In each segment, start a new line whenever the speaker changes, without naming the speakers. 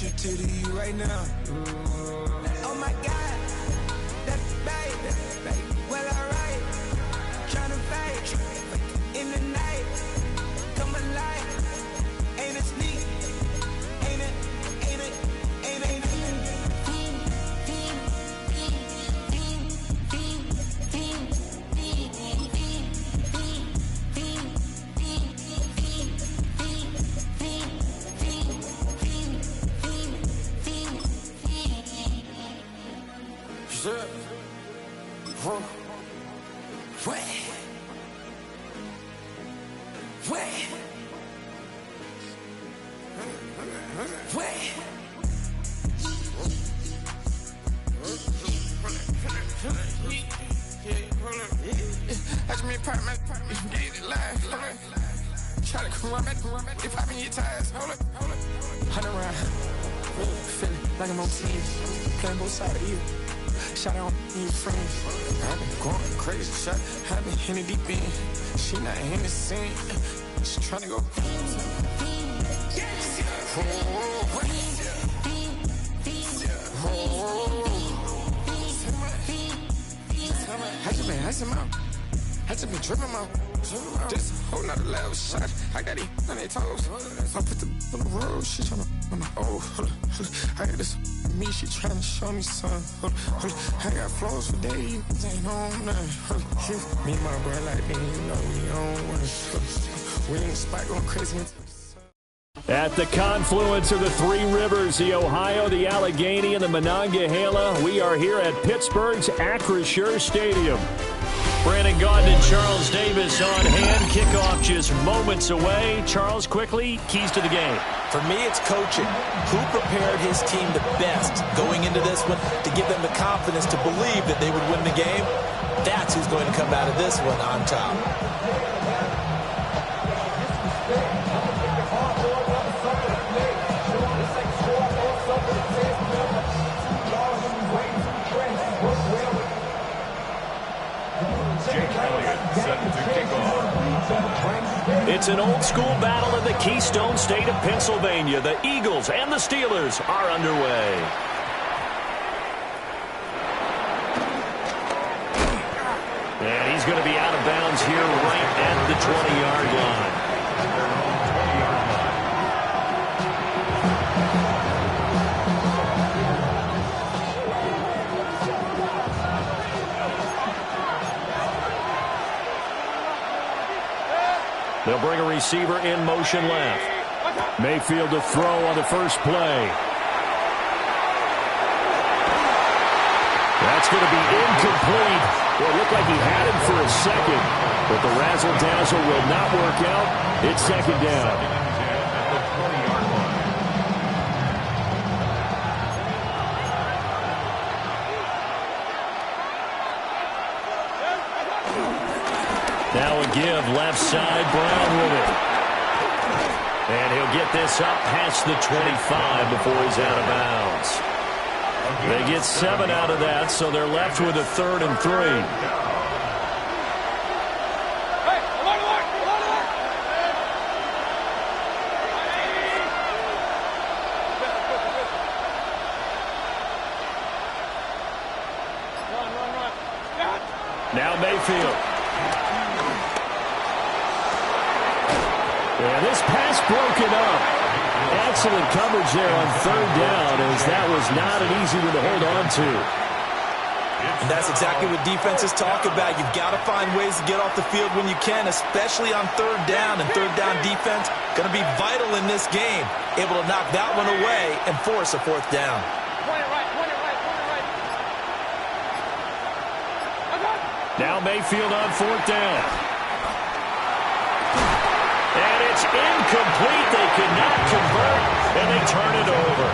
push it to the U right now. Oh my God, that's babe. Well, alright, tryna fight in the night. Come alive, ain't it sneak? Ain't it?
Watch me pop my get it live. Try to come up, they popping your tires. Hold it. 100 round. Feeling like I'm on team. Playing both sides of you. Shot on your friends. I've been going crazy. Shot, I've been in the deep end. She not in the scene. She trying to go. I just been tripping out. This whole nother level shot. I got it on their toes. I put the on the road. She tryna. I got this me. She tryna show me something. I got flows for days. Ain't on nothing. Me and my bro like me. You know we on one. We in the spot going crazy.
At the confluence of the three rivers, the Ohio, the Allegheny, and the Monongahela, we are here at Pittsburgh's Acrisure Stadium. Brandon Gaudin and Charles Davis on hand. Kickoff just moments away. Charles, quickly, keys to the game.
For me, it's coaching. Who prepared his team the best going into this one to give them the confidence to believe that they would win the game? That's who's going to come out of this one on top.
It's an old-school battle in the Keystone State of Pennsylvania. The Eagles and the Steelers are underway. And he's going to be out of bounds here right at the 20-yard line. They'll bring a receiver in motion left. Mayfield to throw on the first play. That's going to be incomplete. Well, it looked like he had him for a second, but the razzle-dazzle will not work out. It's second down. Now a give left side, Brown with it. And he'll get this up past the 25 before he's out of bounds. They get 7 out of that, so they're left with a 3rd and 3. Now Mayfield. And this pass broken up. Excellent coverage there on 3rd down, as that was not an easy one to hold on to.
And that's exactly what defenses talk about. You've got to find ways to get off the field when you can, especially on 3rd down. And 3rd down defense going to be vital in this game. Able to knock that one away and force a 4th down.
Now Mayfield on 4th down. And it's incomplete. They could not convert, and they turn it over.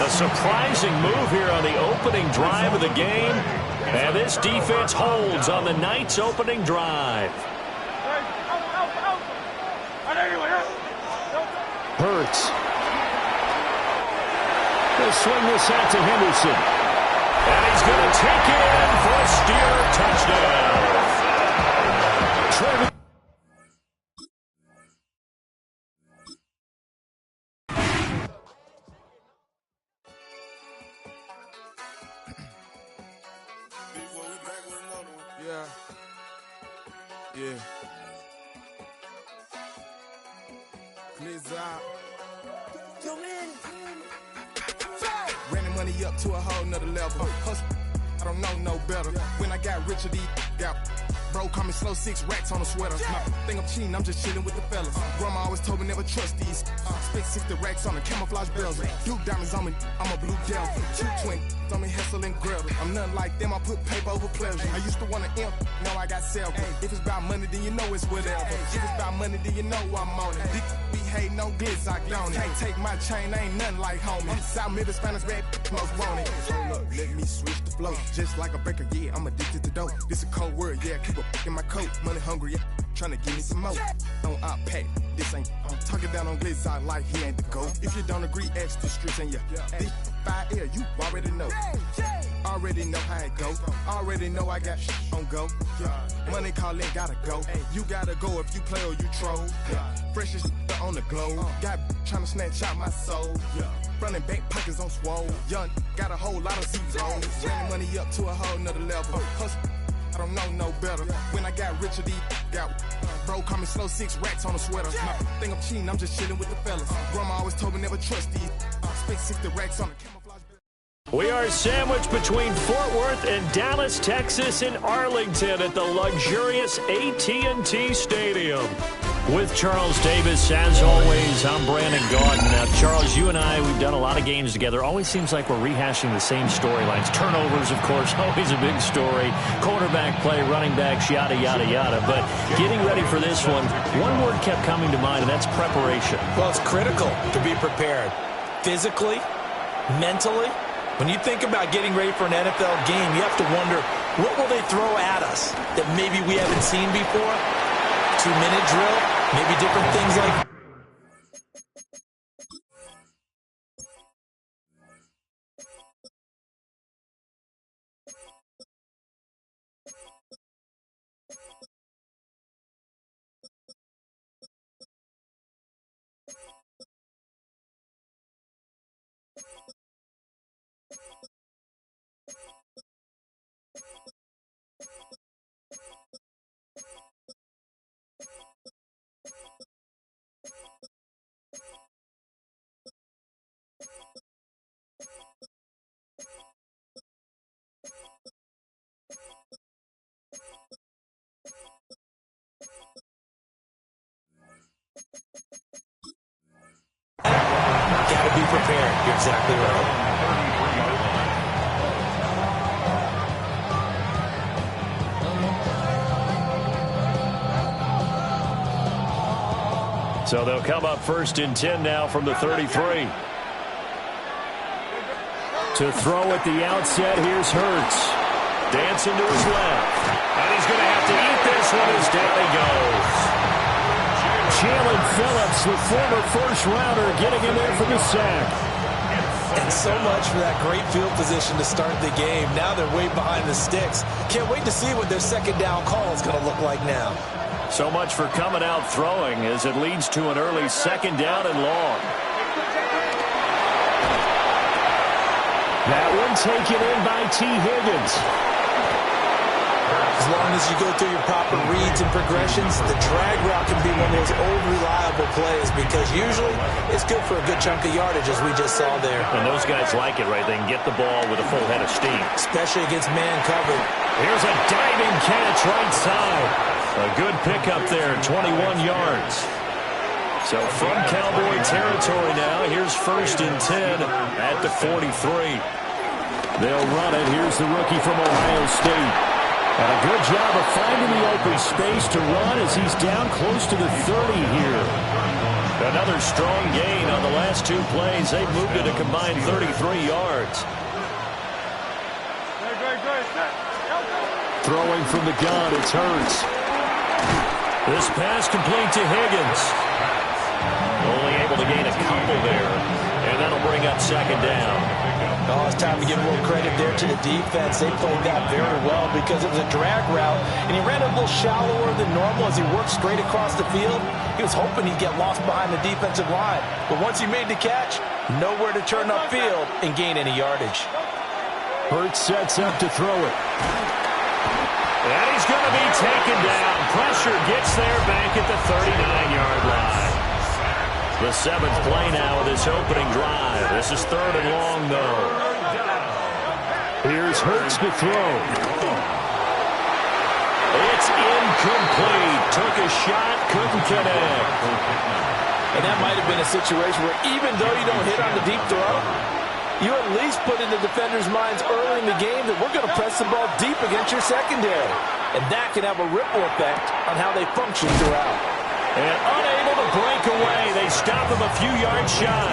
A surprising move here on the opening drive of the game. And this defense holds on the Knights' opening drive. Hurts. They'll swing this out to Henderson. And he's going to take it in for a Steeler touchdown. Trevor.
Yeah. Glizz out. Ran the money up to a whole nother level. Hustle, I don't know no better. When I got richer, these got bro, call me slow, 6 racks on a sweater. My think I'm cheating, I'm just chilling with the fellas. Grandma always told me never trust these. Spent 60 racks on the camouflage bells. Duke diamonds on me, I'm a blue devil. 220 on me, Hessel and Gretel. I'm nothing like them, I put paper over pleasure. I used to want to imp, now I got several. If it's about money, then you know it's whatever. If it's about money, then you know I'm on it. Be hating, no glitz, I don't. Can't take my chain, ain't nothing like homie. South Middle Spanish red, most want it. Hold up, let me switch the flow. Just like a baker, yeah, I'm addicted to dope. This a cold word, yeah, keep a in my coat. Money hungry, yeah, tryna give me some more. On I pack, this ain't. I'm talking down on glitz, I like he ain't the goat. If you don't agree, ask the streets and yeah. This 5 air, you already know. Already know how it go. Already know I got on go. Money calling, gotta go. You gotta go if you play or you troll. Freshest on the globe. Got tryna snatch out my soul. Running bank pockets on swole. Young, got a whole lot of zeros. Ran money up to a whole nother level. Hustle, I don't know no better. When I got richer, these got bro, call me slow, 6 racks on a sweater. My think I'm cheating, I'm just chilling with the fellas. Grandma always told me never trust these. Spent 60 racks on the camouflage.
We are sandwiched between Fort Worth and Dallas, Texas, and Arlington at the luxurious AT&T Stadium. With Charles Davis, as always, I'm Brandon Gaudin. Now, Charles, you and I, we've done a lot of games together. Always seems like we're rehashing the same storylines. Turnovers, of course, always a big story. Quarterback play, running backs, yada, yada, yada. But getting ready for this one word kept coming to mind, and that's preparation.
Well, it's critical to be prepared. Physically, mentally. When you think about getting ready for an NFL game, you have to wonder, what will they throw at us that maybe we haven't seen before? 2-minute drill, maybe different things like... Gotta be prepared. You're exactly right.
So they'll come up 1st and 10 now from the 33. To throw at the outset, here's Hurts. Dancing to his left. And he's going to have to eat this one as down he goes. Jalen Phillips, the former first-rounder, getting in there for the sack.
And so much for that great field position to start the game. Now they're way behind the sticks. Can't wait to see what their second down call is going to look like now.
So much for coming out throwing as it leads to an early 2nd down and long. That one taken in by T. Higgins.
As long as you go through your proper reads and progressions, the drag route can be one of those old reliable plays because usually it's good for a good chunk of yardage as we just saw there.
And those guys like it, right? They can get the ball with a full head of steam.
Especially against man coverage.
Here's a diving catch right side. A good pickup there, 21 yards. So from Cowboy territory now, here's 1st and 10 at the 43. They'll run it. Here's the rookie from Ohio State. And a good job of finding the open space to run as he's down close to the 30 here. Another strong gain on the last 2 plays. They've moved it a combined 33 yards. Throwing from the gun, it's Hurts. This pass complete to Higgins. Only able to gain a couple there, and that'll bring up 2nd down.
Oh, it's time to give a little credit there to the defense. They played that very well because it was a drag route, and he ran a little shallower than normal as he worked straight across the field. He was hoping he'd get lost behind the defensive line, but once he made the catch, nowhere to turn upfield and gain any yardage.
Hurts sets up to throw it. And he's going to be taken down. Pressure gets there back at the 39-yard line. The 7th play now of this opening drive. This is 3rd and long, though. Here's Hurts to throw. It's incomplete. Took a shot, couldn't connect.
And that might have been a situation where even though you don't hit on the deep throw, you at least put in the defenders' minds early in the game that we're going to press the ball deep against your secondary. And that can have a ripple effect on how they function throughout.
And unable to break away. They stop him a few yards shy.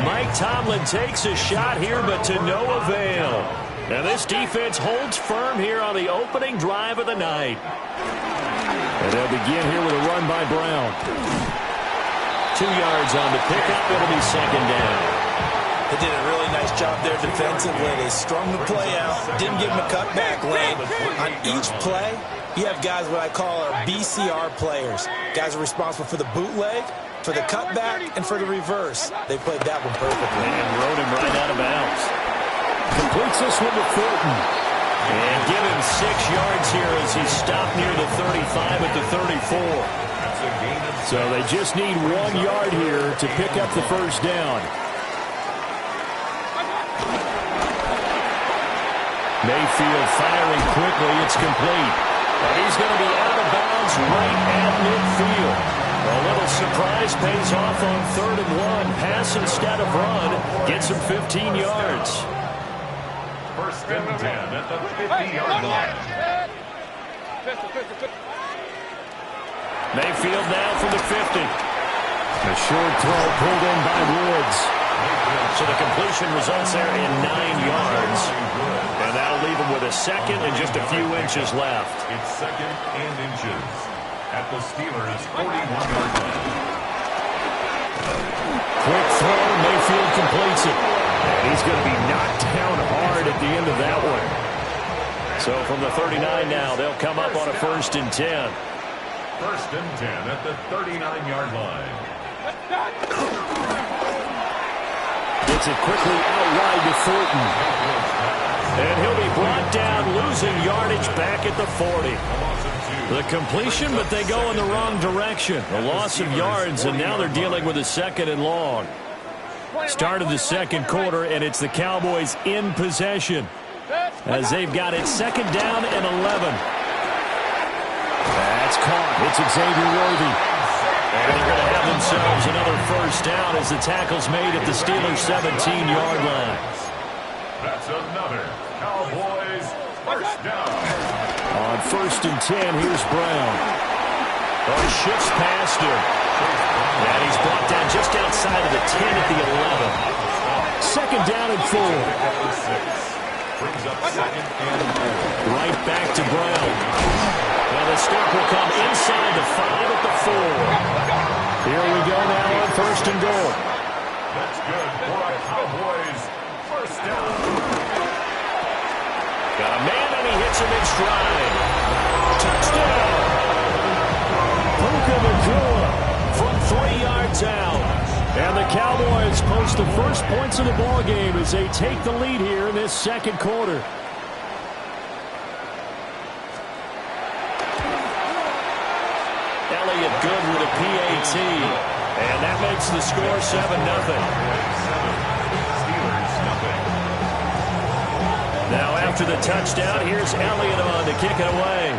Mike Tomlin takes a shot here, but to no avail. Now this defense holds firm here on the opening drive of the night. And they'll begin here with a run by Brown. 2 yards on the pickup. It'll be 2nd down.
They did a really nice job there defensively. They strung the play out, didn't give him a cutback lane. On each play, you have guys what I call our BCR players. Guys are responsible for the bootleg, for the cutback, and for the reverse. They played that one perfectly.
And rode him right out of bounds. Completes this one to Thornton. And give him 6 yards here as he's stopped near the 35 at the 34. So they just need 1 yard here to pick up the first down. Mayfield firing quickly. It's complete. And he's going to be out of bounds right at midfield. A little surprise pays off on 3rd and 1. Pass instead of run. Gets him 15 yards.
1st and 10 at the 50-yard line.
Mayfield now from the 50. A short throw pulled in by Woods. So the completion results there in 9 yards. And that'll leave him with a 2nd and just a few inches left.
It's 2nd and inches at the Steelers' 41-yard line.
Quick throw. Mayfield completes it. And he's going to be knocked down hard at the end of that one. So from the 39 now, they'll come up on a 1st and 10.
1st and 10 at the 39-yard line.
Gets it quickly out wide to Thornton. And he'll be brought down, losing yardage back at the 40. The completion, but they go in the wrong direction. A loss of yards, and now they're dealing with a 2nd and long. Start of the 2nd quarter, and it's the Cowboys in possession as they've got it 2nd down and 11. That's caught. It's Xavier Worthy. And they're going to have themselves another 1st down as the tackle's made at the Steelers' 17-yard line.
That's another Cowboys 1st down.
On 1st and 10, here's Brown. Oh, he shifts past him. And he's brought down just outside of the 10 at the 11. 2nd down and 4.
Brings up 2nd and 4.
Right back to Brown. And the stop will come inside the 5 at the 4. Here we go now on 1st and goal.
That's good for a Cowboys 1st down.
Got a man and he hits him in stride. Touchdown. Puka Nacua from 3 yards out. And the Cowboys post the first points of the ballgame as they take the lead here in this 2nd quarter. Elliott good with a PAT. And that makes the score 7-0. Now after the touchdown, here's Elliott on to kick it away.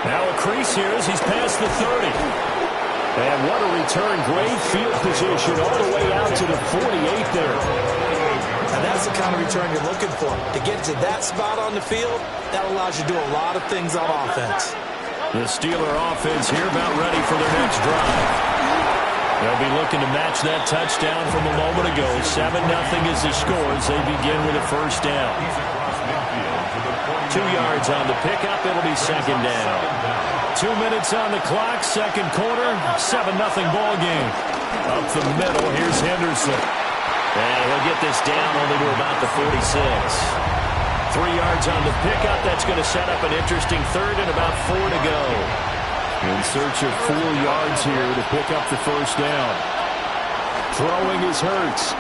Now a crease here as he's past the 30. And what a return. Great field position all the way out to the 48 there.
And that's the kind of return you're looking for. To get to that spot on the field, that allows you to do a lot of things on offense.
The Steeler offense here about ready for their next drive. They'll be looking to match that touchdown from a moment ago. 7-0 is the score as they begin with a 1st down. 2 yards on the pickup. It'll be 2nd down. 2 minutes on the clock. 2nd quarter. 7-0 ball game. Up the middle. Here's Henderson. And he'll get this down only to about the 46. 3 yards on the pickup. That's going to set up an interesting 3rd and about 4 to go. In search of 4 yards here to pick up the 1st down. Throwing is Hurts.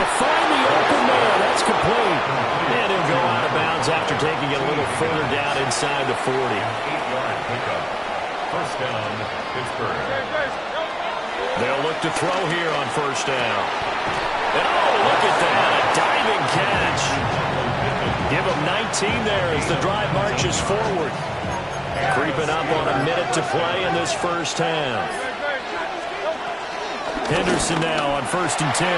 to find the open man. That's complete. And he'll go out of bounds after taking it a little further down inside the 40.
8-yard pickup. First down, Pittsburgh.
They'll look to throw here on first down. And oh, look at that, a diving catch. Give him 19 there as the drive marches forward. Creeping up on a minute to play in this first half. Henderson now on 1st and 10.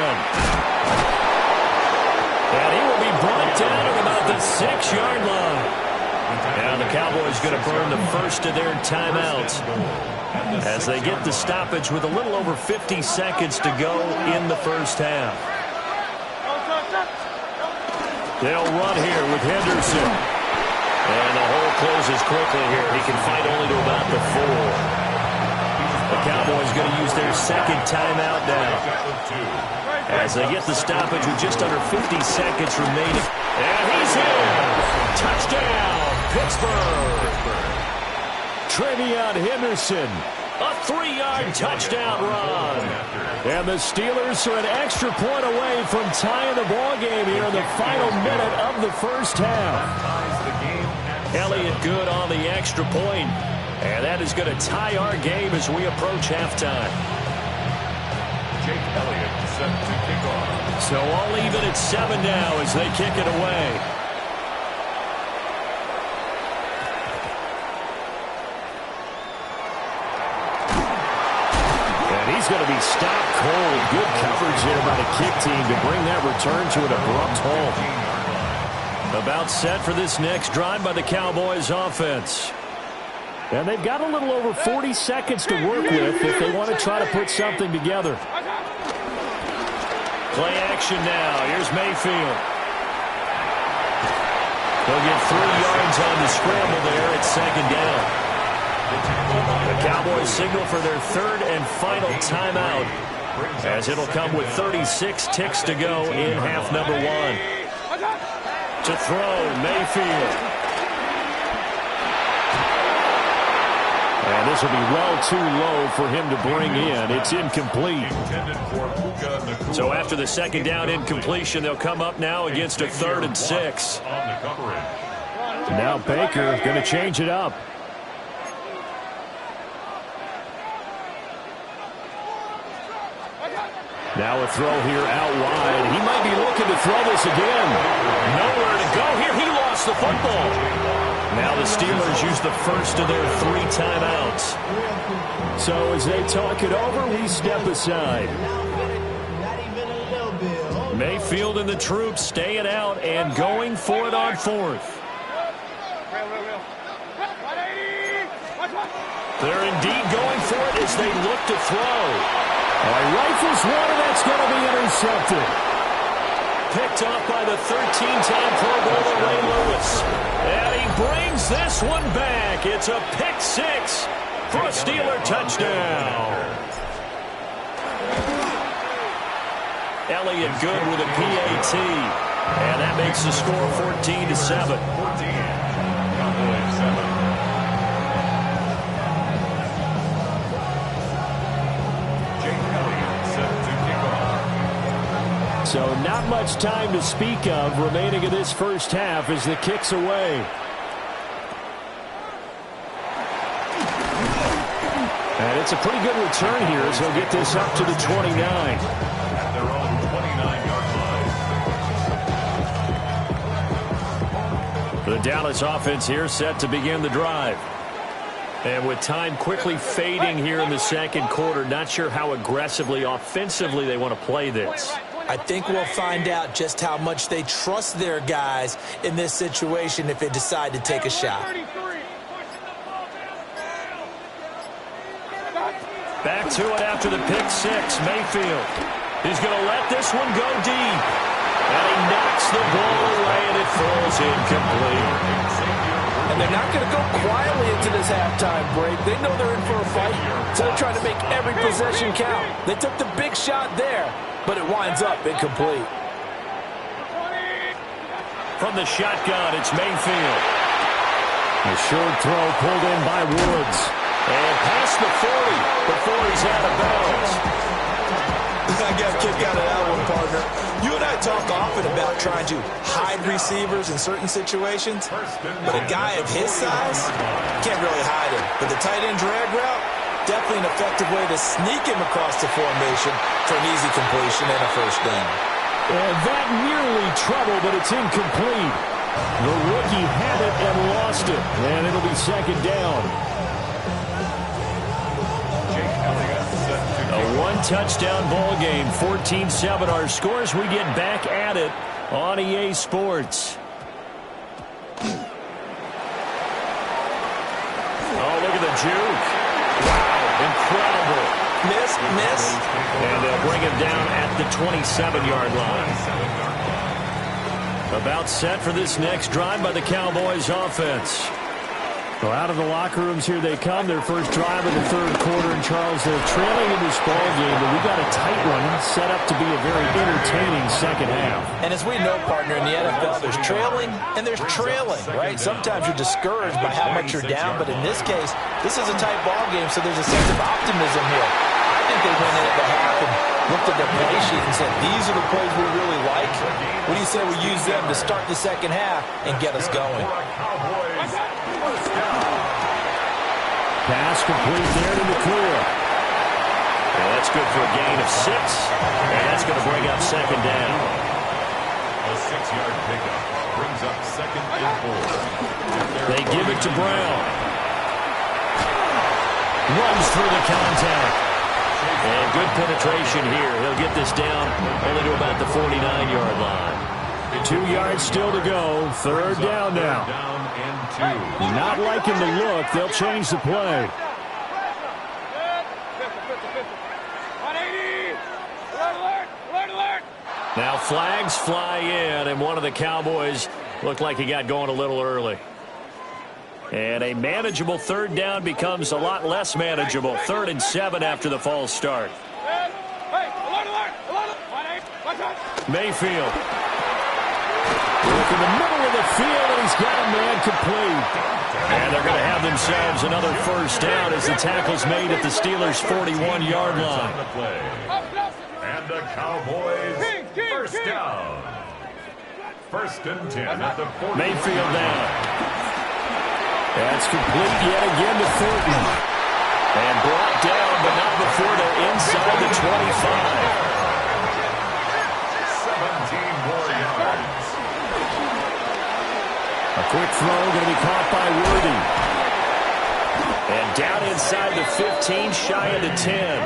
And he will be brought down at about the 6-yard line. Now the Cowboys going to burn the first of their timeouts as they get the stoppage with a little over 50 seconds to go in the first half. They'll run here with Henderson. And the hole closes quickly here. He can fight only to about the 4. The Cowboys going to use their second timeout now as they get the stoppage with just under 50 seconds remaining. And he's in. Touchdown, Pittsburgh. Trevion Henderson, a 3-yard touchdown run. And the Steelers are an extra point away from tying the ball game here in the final minute of the first half. Elliott good on the extra point. And that is going to tie our game as we approach halftime.
Jake Elliott set to kick off.
So all even at 7 now as they kick it away. And he's going to be stopped cold. Good coverage there by the kick team to bring that return to an abrupt halt. About set for this next drive by the Cowboys offense. And they've got a little over 40 seconds to work with if they want to try to put something together. Play action now. Here's Mayfield. They'll get 3 yards on the scramble there at 2nd down. The Cowboys signal for their 3rd and final timeout as it'll come with 36 ticks to go in half number 1. To throw, Mayfield. And this will be well too low for him to bring in. It's incomplete. So after the 2nd down incompletion, they'll come up now against a 3rd and 6. Now Baker going to change it up. Now a throw here out wide. He might be looking to throw this again. Nowhere to go here. He lost the football. Now the Steelers use the first of their 3 timeouts. So as they talk it over, we step aside. Mayfield and the troops staying out and going for it on 4th. They're indeed going for it as they look to throw. Rifles one, and that's going to be intercepted. Picked off by the 13-time Pro Bowler Ray Lewis. And he brings this one back. It's a pick 6 for a Steeler touchdown. Elliott good with a PAT. And that makes the score 14-7. 14. So not much time to speak of remaining in this first half as the kick's away. And it's a pretty good return here as they'll get this up to the 29.
At their own 29-yard line.
The Dallas offense here set to begin the drive. And with time quickly fading here in the 2nd quarter, not sure how aggressively, offensively they want to play this.
I think we'll find out just how much they trust their guys in this situation if they decide to take a shot.
Back to it after the pick 6. Mayfield. He's going to let this one go deep. And he knocks the ball away, and it falls incomplete.
And they're not going to go quietly into this halftime break. They know they're in for a fight, so they're trying to make every possession count. They took the big shot there, but it winds up incomplete.
From the shotgun, it's Mayfield. A short throw pulled in by Woods. And past the 40 before he's out of bounds.
I got a kick out of that one, partner. You and talk often about trying to hide receivers in certain situations, but a guy of his size can't really hide him. But the tight end drag route, definitely an effective way to sneak him across the formation for an easy completion and a first down.
That nearly trouble, but it's incomplete. The rookie had it and lost it, and it'll be second down. A one-touchdown ball game, 14-7 our scores. We get back at it on EA Sports. Oh, look at the juke. Wow, incredible.
Miss.
And they'll bring him down at the 27-yard line. About set for this next drive by the Cowboys offense. Well, out of the locker rooms here they come. Their first drive of the third quarter. And, Charles, they're trailing in this ball game, but we got a tight one set up to be a very entertaining second half.
And as we know, partner, in the NFL, there's trailing and there's trailing, right? Sometimes you're discouraged by how much you're down, but in this case, this is a tight ball game, so there's a sense of optimism here. I think they went in at the half and looked at their play sheet and said, these are the plays we really like. What do you say we use them to start the second half and get us going?
Pass complete there to the clear. And that's good for a gain of 6. And that's going to bring up second down.
A 6-yard pickup brings up second and 4.
They give it to Brown. Runs through the contact. And good penetration here. He'll get this down only to about the 49-yard line. 2 yards still to go. Third down now. Not liking the look. They'll change the play. Now flags fly in, and one of the Cowboys looked like he got going a little early. And a manageable third down becomes a lot less manageable. 3rd and 7 after the false start. Mayfield. Look in the middle of the field, and he's got a man complete. And they're going to have themselves another first down as the tackle's made at the Steelers' 41-yard line.
And the Cowboys first down. 1st and 10 at the 40.
Mayfield down. That's complete yet again to Thornton. And brought down, but not before they're inside the 25.
17 more yards.
A quick throw going to be caught by Worthy. And down inside the 15, shy of the 10.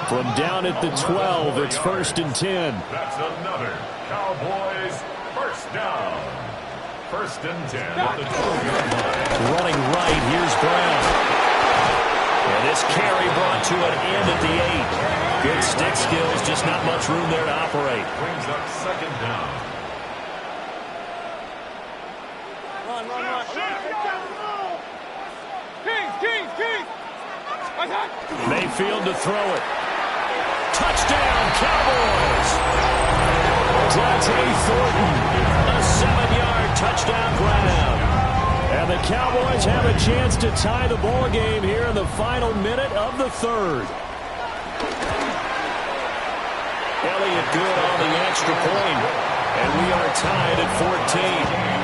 From down at the 12, it's 1st and 10.
That's another Cowboys first down. 1st and 10 at the 12-yard line.
Running right, here's Brown. And this carry brought to an end at the 8. Good stick skills, just not much room there to operate.
Brings up second down.
Mayfield to throw it. Touchdown, Cowboys! Dante Thornton, a 7-yard touchdown grab. And the Cowboys have a chance to tie the ball game here in the final minute of the 3rd. Elliott good on the extra point, and we are tied at 14.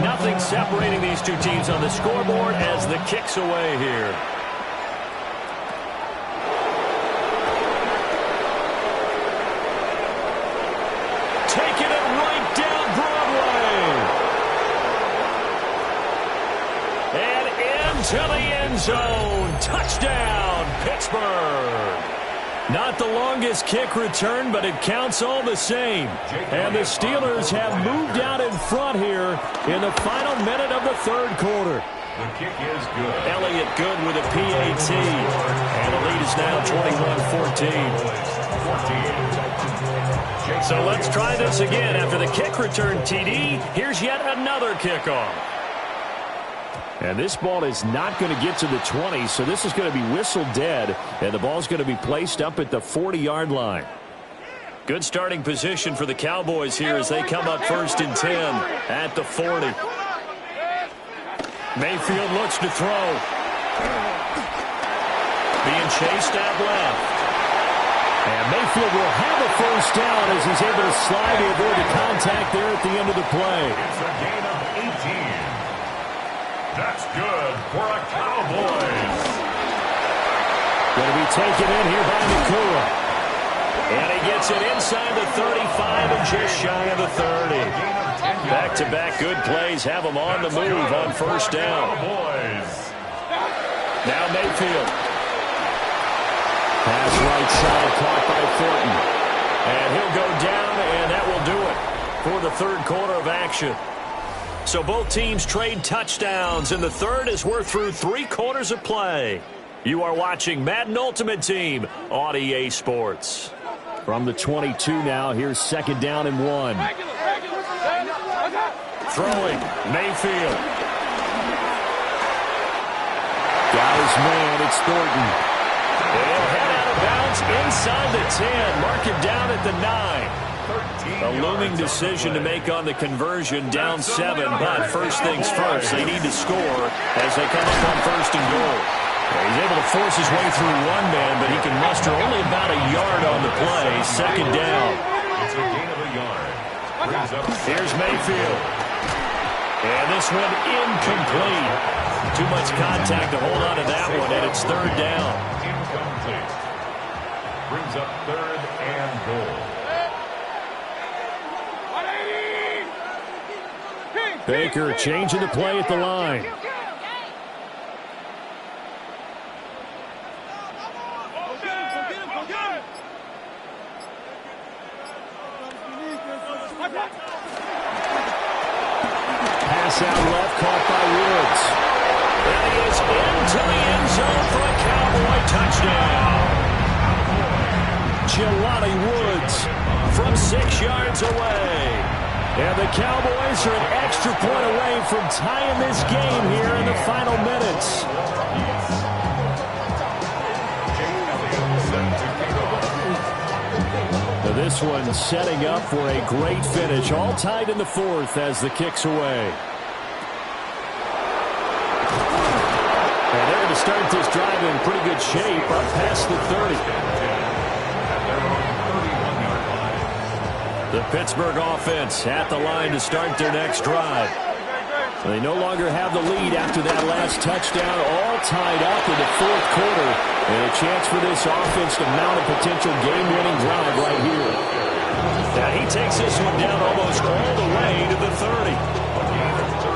Nothing separating these two teams on the scoreboard as the kick's away here. Taking it right down Broadway. And into the end zone. Touchdown, Pittsburgh. Not the longest kick return, but it counts all the same. And the Steelers have moved out in front here in the final minute of the 3rd quarter.
The kick is good.
Elliott good with a PAT. And the lead is now 21-14. So let's try this again. After the kick return TD, here's yet another kickoff. And this ball is not going to get to the 20, so this is going to be whistled dead, and the ball's going to be placed up at the 40-yard line. Good starting position for the Cowboys here as they come up 1st and 10 at the 40. Mayfield looks to throw. being chased out left. And Mayfield will have a first down as he's able to slide to avoid the contact there at the end of the play.
It's a gain of 18. That's good for a Cowboys.
Going to be taken in here by Nakua. And he gets it inside the 35 and just shy of the 30. Back-to-back good plays have him on the move on first down. Now Mayfield. Pass right side caught by Thornton. And he'll go down, and that will do it for the third quarter of action. So both teams trade touchdowns, and the third as we're through 3 quarters of play. You are watching Madden Ultimate Team on EA Sports. From the 22 now, here's second down and 1. Throwing, Mayfield. Got his man, it's Thornton. They'll head out of bounds inside the 10. Mark him down at the 9. A looming decision to make on the conversion, down 7. But first things first, they need to score as they come up on first and goal. He's able to force his way through one man, but he can muster only about a yard on the play. Second down.
It's a gain of a yard.
Here's Mayfield. And this one incomplete. Too much contact to hold on to that one, and it's third down.
Incomplete. Brings up third and goal.
Baker changing the play at the line. Pass out left, caught by Woods. And he is into the end zone for a Cowboy touchdown. Jelani Woods from 6 yards away. And the Cowboys are an extra point away from tying this game here in the final minutes. Now this one setting up for a great finish. All tied in the fourth as the kick's away. And they're going to start this drive in pretty good shape up past the 30. The Pittsburgh offense at the line to start their next drive. They no longer have the lead after that last touchdown, all tied up in the fourth quarter. And a chance for this offense to mount a potential game-winning drive right here. Now he takes this one down almost all the way to the 30.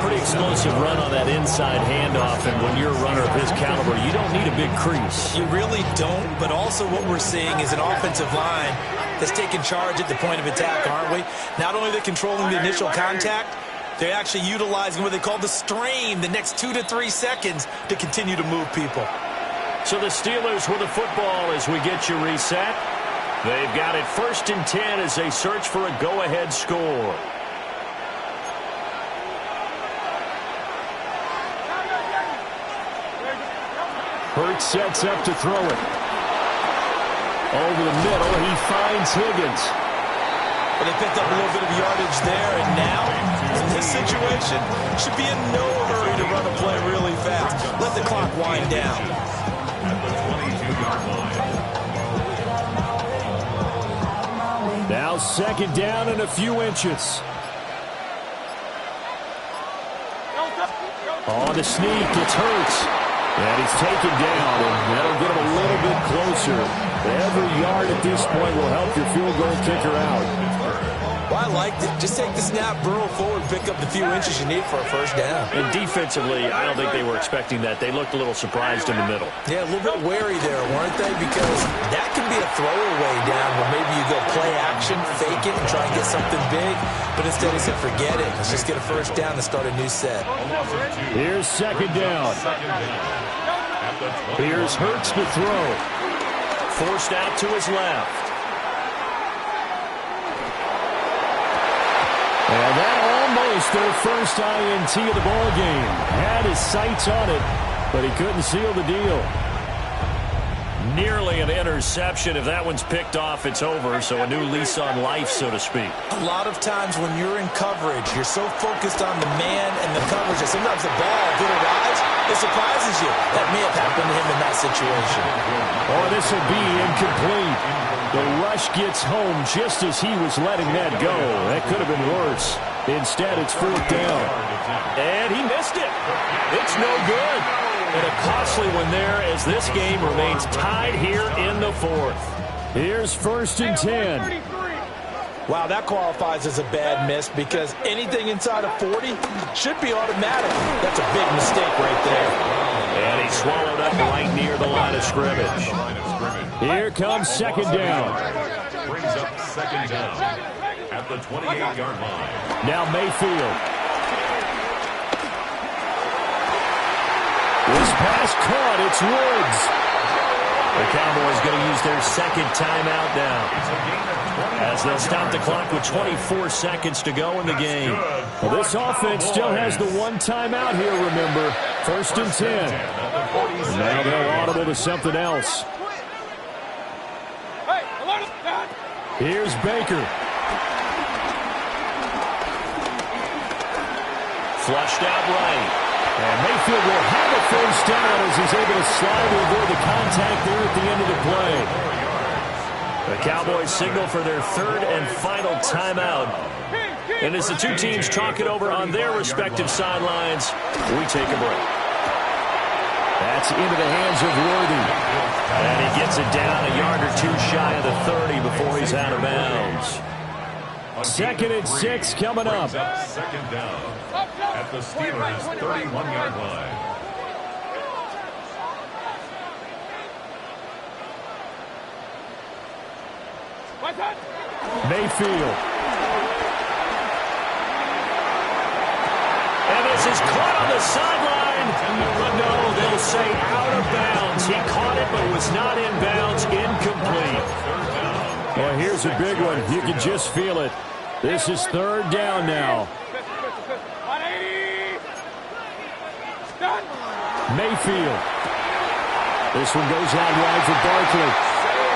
Pretty explosive run on that inside handoff, and when you're a runner of his caliber, you don't need a big crease.
You really don't, but also what we're seeing is an offensive line that's taking charge at the point of attack, aren't we? Not only are they controlling the initial contact, they're actually utilizing what they call the strain, the next 2 to 3 seconds to continue to move people.
So the Steelers with the football as we get you reset. They've got it 1st and 10 as they search for a go-ahead score. Hurts sets up to throw it. Over the middle, he finds Higgins.
Well, they picked up a little bit of yardage there, and now, in this situation, should be in no hurry to run a play really fast. Let the clock wind down.
At the 22-yard line.
Now second down and a few inches. On the sneak, it's Hurts. And he's taken down, and that'll get him a little bit closer. Every yard at this point will help your field goal kicker out.
Well, I liked it. Just take the snap, burrow forward, pick up the few inches you need for a first down.
And defensively, I don't think they were expecting that. They looked a little surprised in the middle.
Yeah, a little bit wary there, weren't they? Because that can be a throwaway down where maybe you go play action, fake it, and try and get something big. But instead he said, forget it. Let's just get a first down and start a new set.
Here's second down. Here's Hurts to throw. Forced out to his left. And that almost their first INT of the ball game. Had his sights on it, but he couldn't seal the deal. Nearly an interception. If that one's picked off, it's over. So a new lease on life, so to speak.
A lot of times when you're in coverage, you're so focused on the man and the coverage that sometimes the ball, if it arrives, It surprises you. That may have happened to him in that situation.
Oh, this will be incomplete. The rush gets home just as he was letting that go. That could have been worse. Instead, it's 4th down. And he missed it. It's no good. And a costly one there as this game remains tied here in the 4th. Here's 1st and 10.
Wow, that qualifies as a bad miss because anything inside of 40 should be automatic. That's a big mistake right there.
And he swallowed up right near the line of scrimmage. Here comes 2nd down.
Brings up 2nd down at the 28-yard line.
Now Mayfield. This pass caught. It's Woods. The Cowboys going to use their 2nd timeout now, as they'll stop the clock with 24 seconds to go in the game. Well, this offense still has the 1 timeout here, remember. 1st and 10. And now they'll audible to something else. Here's Baker. Flushed out right. And Mayfield will have a 1st down as he's able to slide and avoid the contact there at the end of the play. The Cowboys signal for their 3rd and final timeout. And as the two teams talk it over on their respective sidelines, we take a break. That's into the hands of Worthy. And he gets it down a yard or 2 shy of the 30 before he's out of bounds. 2nd and 6 coming up.
2nd down at the Steelers' 31-yard line.
Mayfield. And this is caught on the sideline. But no, they'll say out of bounds. He caught it but was not in bounds. Incomplete. Well, here's a big one. You can just feel it. This is 3rd down now. Mayfield. This one goes out wide for Barkley.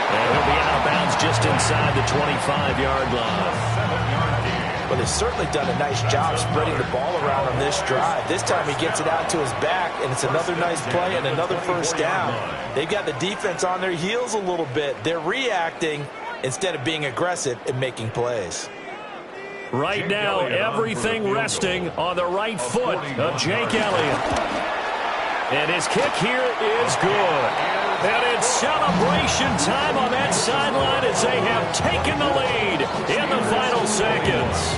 And he'll be out of bounds just inside the 25-yard line.
But they've certainly done a nice job spreading the ball around on this drive. This time he gets it out to his back, and it's another nice play and another 1st down. They've got the defense on their heels a little bit. They're reacting instead of being aggressive and making plays.
Right now, everything resting on the right foot of Jake Elliott. And his kick here is good. And it's celebration time on that sideline as they have taken the lead in the final seconds.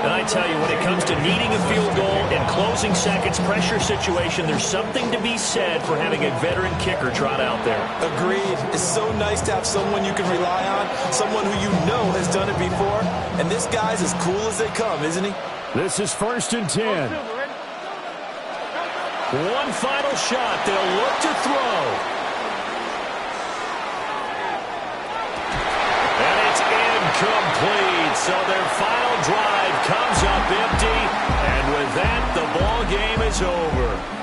And I tell you, when it comes to needing a field goal in closing seconds, pressure situation, there's something to be said for having a veteran kicker trot out there.
Agreed. It's so nice to have someone you can rely on, someone who you know has done it before. And this guy's as cool as they come, isn't he?
This is 1st and 10. One final shot. They'll look to throw. And it's incomplete. So their final drive comes up empty. And with that, the ball game is over.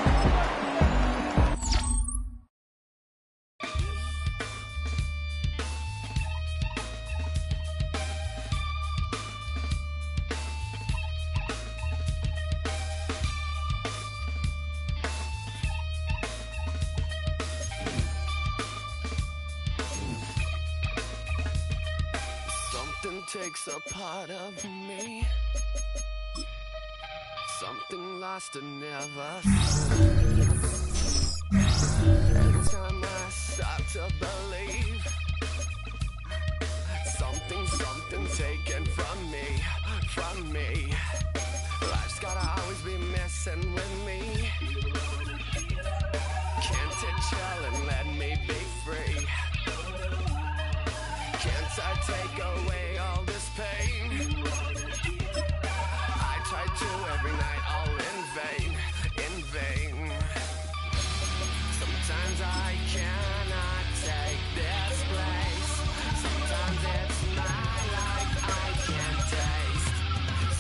Takes a part of me, something lost and never seen. Every time I start to believe, something taken from me. Life's gotta always be messing with me. Can't it chill and let me be free? Can't I take away all this pain? I try to every night, all in vain. Sometimes I cannot take this place. Sometimes it's my life I can't taste.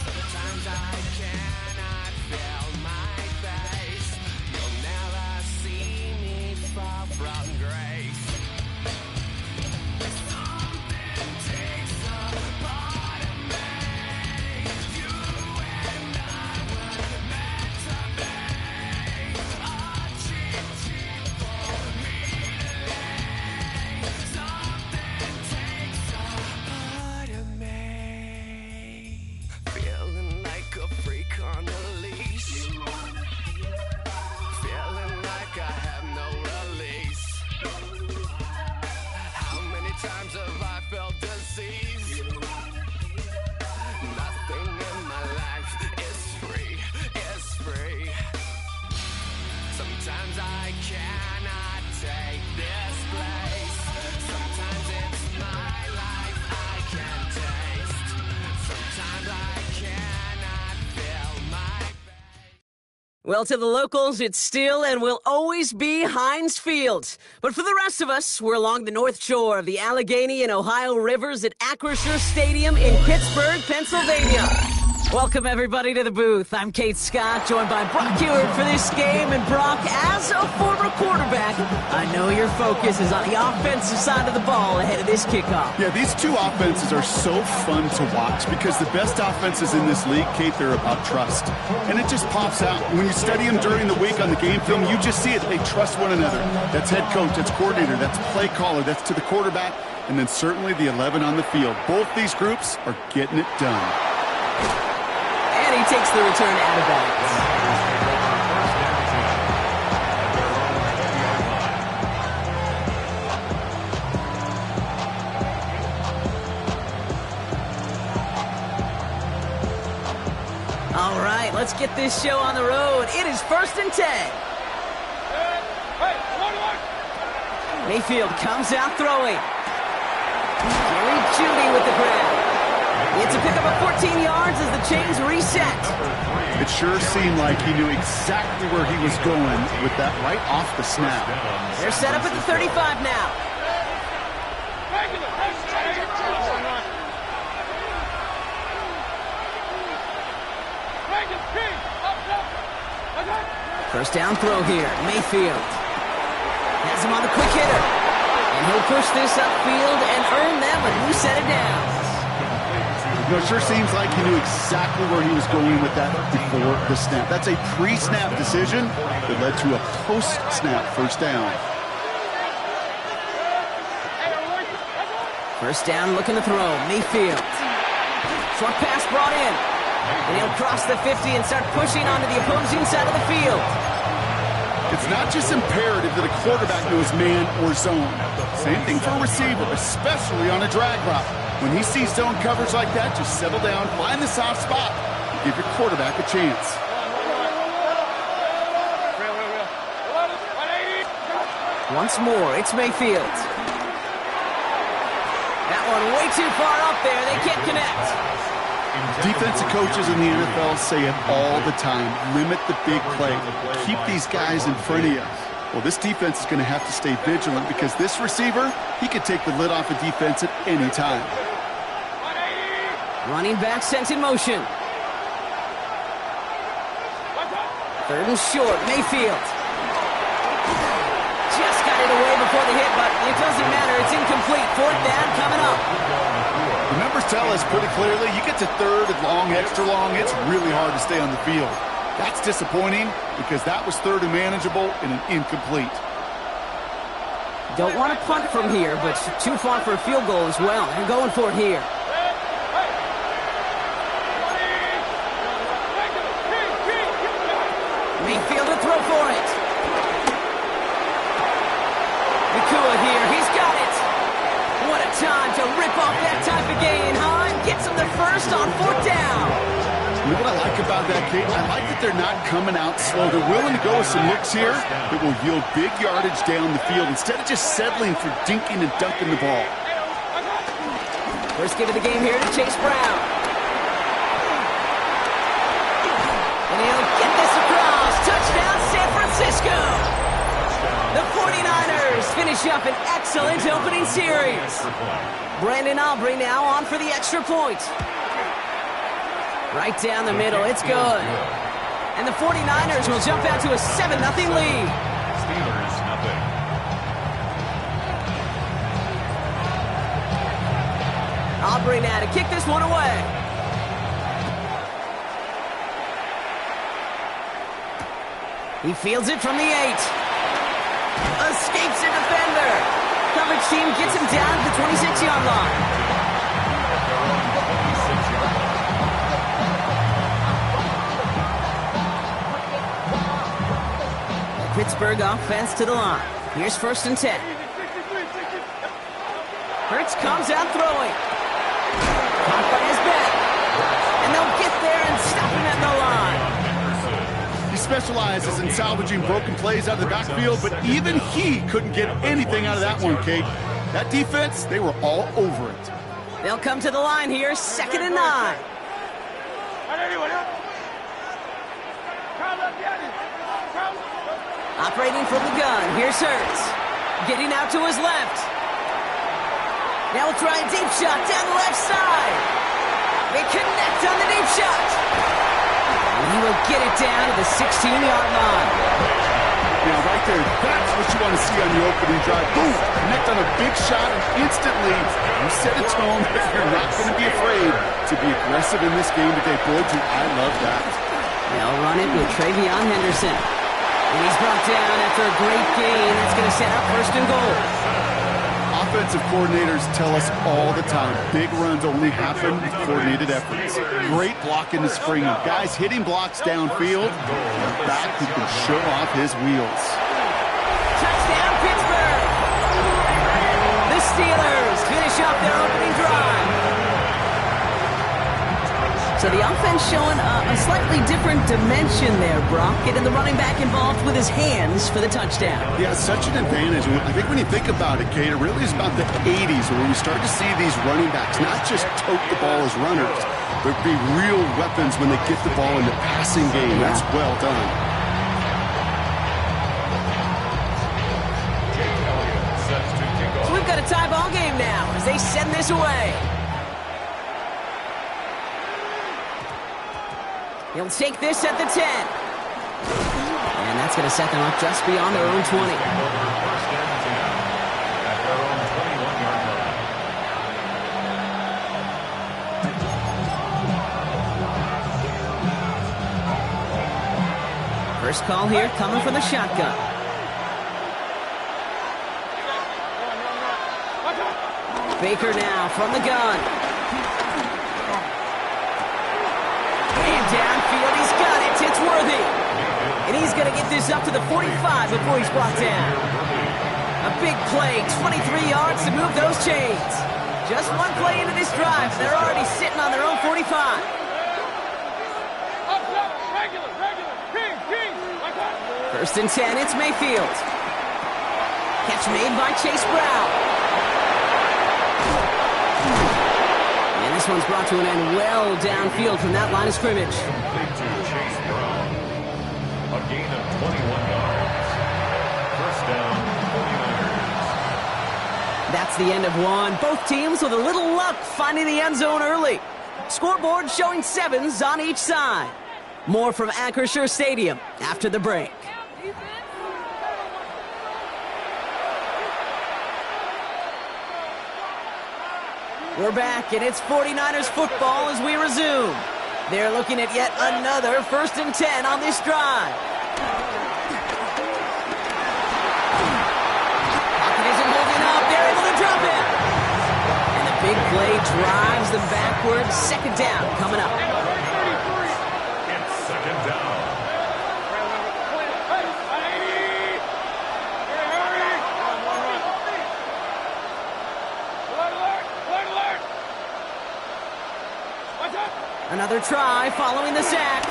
Sometimes I cannot feel my face. You'll never see me fall from grace. Something takes
Well, to the locals, it's still and will always be Heinz Field. But for the rest of us, we're along the north shore of the Allegheny and Ohio rivers at Acrisure Stadium in Pittsburgh, Pennsylvania. Welcome, everybody, to the booth. I'm Kate Scott, joined by Brock Ewart for this game. And Brock, as a former quarterback, I know your focus is on the offensive side of the ball ahead of this kickoff.
Yeah, these two offenses are so fun to watch because the best offenses in this league, Kate, they're about trust. And it just pops out. When you study them during the week on the game film, you just see it. They trust one another. That's head coach, that's coordinator, that's play caller, that's to the quarterback, and then certainly the 11 on the field. Both these groups are getting it done.
And he takes the return out of bounds. All right, let's get this show on the road. It is 1st and 10. Mayfield comes out throwing. Jerry Jeudy with the grab. It's a pickup of 14 yards as the chains reset.
It sure seemed like he knew exactly where he was going with that right off the snap.
They're set up at the 35 now. First down throw here. Mayfield has him on the quick hitter. And he'll push this upfield and earn them a new set of downs.
You know, it sure seems like he knew exactly where he was going with that before the snap. That's a pre-snap decision that led to a post-snap first down.
First down, looking to throw. Mayfield. Short pass brought in. And he'll cross the 50 and start pushing onto the opposing side of the field.
It's not just imperative that a quarterback knows man or zone. Same thing for a receiver, especially on a drag route. When he sees zone coverage like that, just settle down, find the soft spot, and give your quarterback a chance.
Once more, it's Mayfield. That one way too far up there. They can't connect.
Defensive coaches in the NFL say it all the time. Limit the big play. Keep these guys in front of you. Well, this defense is going to have to stay vigilant because this receiver, he could take the lid off a defense at any time.
Running back sent in motion. Third and short, Mayfield. Just got it away before the hit, but it doesn't matter. It's incomplete. 4th down coming up.
The numbers tell us pretty clearly, you get to third and long, extra long, it's really hard to stay on the field. That's disappointing because that was third and manageable and an incomplete.
Don't want to punt from here, but too far for a field goal as well. They're going for it here. Mayfield to throw for it. Nakua here, he's got it. What a time to rip off that type of gain, huh? And gets him the first on 4th down.
You know what I like about that, Kate? I like that they're not coming out slow. They're willing to go with some looks here that will yield big yardage down the field instead of just settling for dinking and dunking the ball.
First give of the game here to Chase Brown. And he'll get this across. Touchdown, San Francisco. The 49ers finish up an excellent opening series. Brandon Aubrey now on for the extra point. Right down the middle, it's good. And the 49ers will jump out to a 7-0 lead.
Steelers, nothing.
Aubrey now to kick this one away. He fields it from the 8. Escapes a defender. Coverage team gets him down to the 26-yard line. Pittsburgh offense to the line. Here's 1st and 10. Hurts comes out throwing. Caught by his back. And they'll get there and stop him at the line.
He specializes in salvaging broken plays out of the backfield, but even he couldn't get anything out of that one, Kate. That defense, they were all over it.
They'll come to the line here, 2nd and 9. Here's Hurts. Getting out to his left. Now we'll try a deep shot down the left side. They connect on the deep shot. And he will get it down to the 16-yard line.
Now, right there, that's what you want to see on the opening drive. Boom! Connect on a big shot, and instantly you set a tone that you're not going to be afraid to be aggressive in this game today. Boy, do I love that.
They'll run it with Travion Henderson. And he's brought down after a great gain. That's going to set up first and goal.
Offensive coordinators tell us all the time, big runs only happen with coordinated efforts. Great block in the spring. Guys hitting blocks downfield. A back who can show off his wheels.
Touchdown, Pittsburgh! The Steelers finish off their opening drive. So the offense showing a slightly different dimension there, Brock. Getting the running back involved with his hands for the touchdown.
Yeah, such an advantage. I think when you think about it, Kate, it really is about the 80s where we start to see these running backs not just tote the ball as runners, but be real weapons when they get the ball in the passing game. That's well done.
So we've got a tie ball game now as they send this away. He'll take this at the 10. And that's going to set them up just beyond their own 20. First call here coming from the shotgun. Baker now from the gun. Downfield, he's got it. It's Worthy. And he's going to get this up to the 45 before he's brought down. A big play, 23 yards to move those chains. Just one play into this drive, and they're already sitting on their own 45. First and 10, it's Mayfield. Catch made by Chase Brown. And this one's brought to an end well downfield from that line of scrimmage.
Complete to Chase Brown. A gain of 21 yards. First down, 49ers.
That's the end of one. Both teams with a little luck finding the end zone early. Scoreboard showing 7s on each side. More from Acrisure Stadium after the break. We're back, and it's 49ers football as we resume. They're looking at yet another first and 10 on this drive. Pocket isn't holding up. They're able to drop it. And the big play drives them backwards. Second down coming up.
It's second down.
Another try following the sack.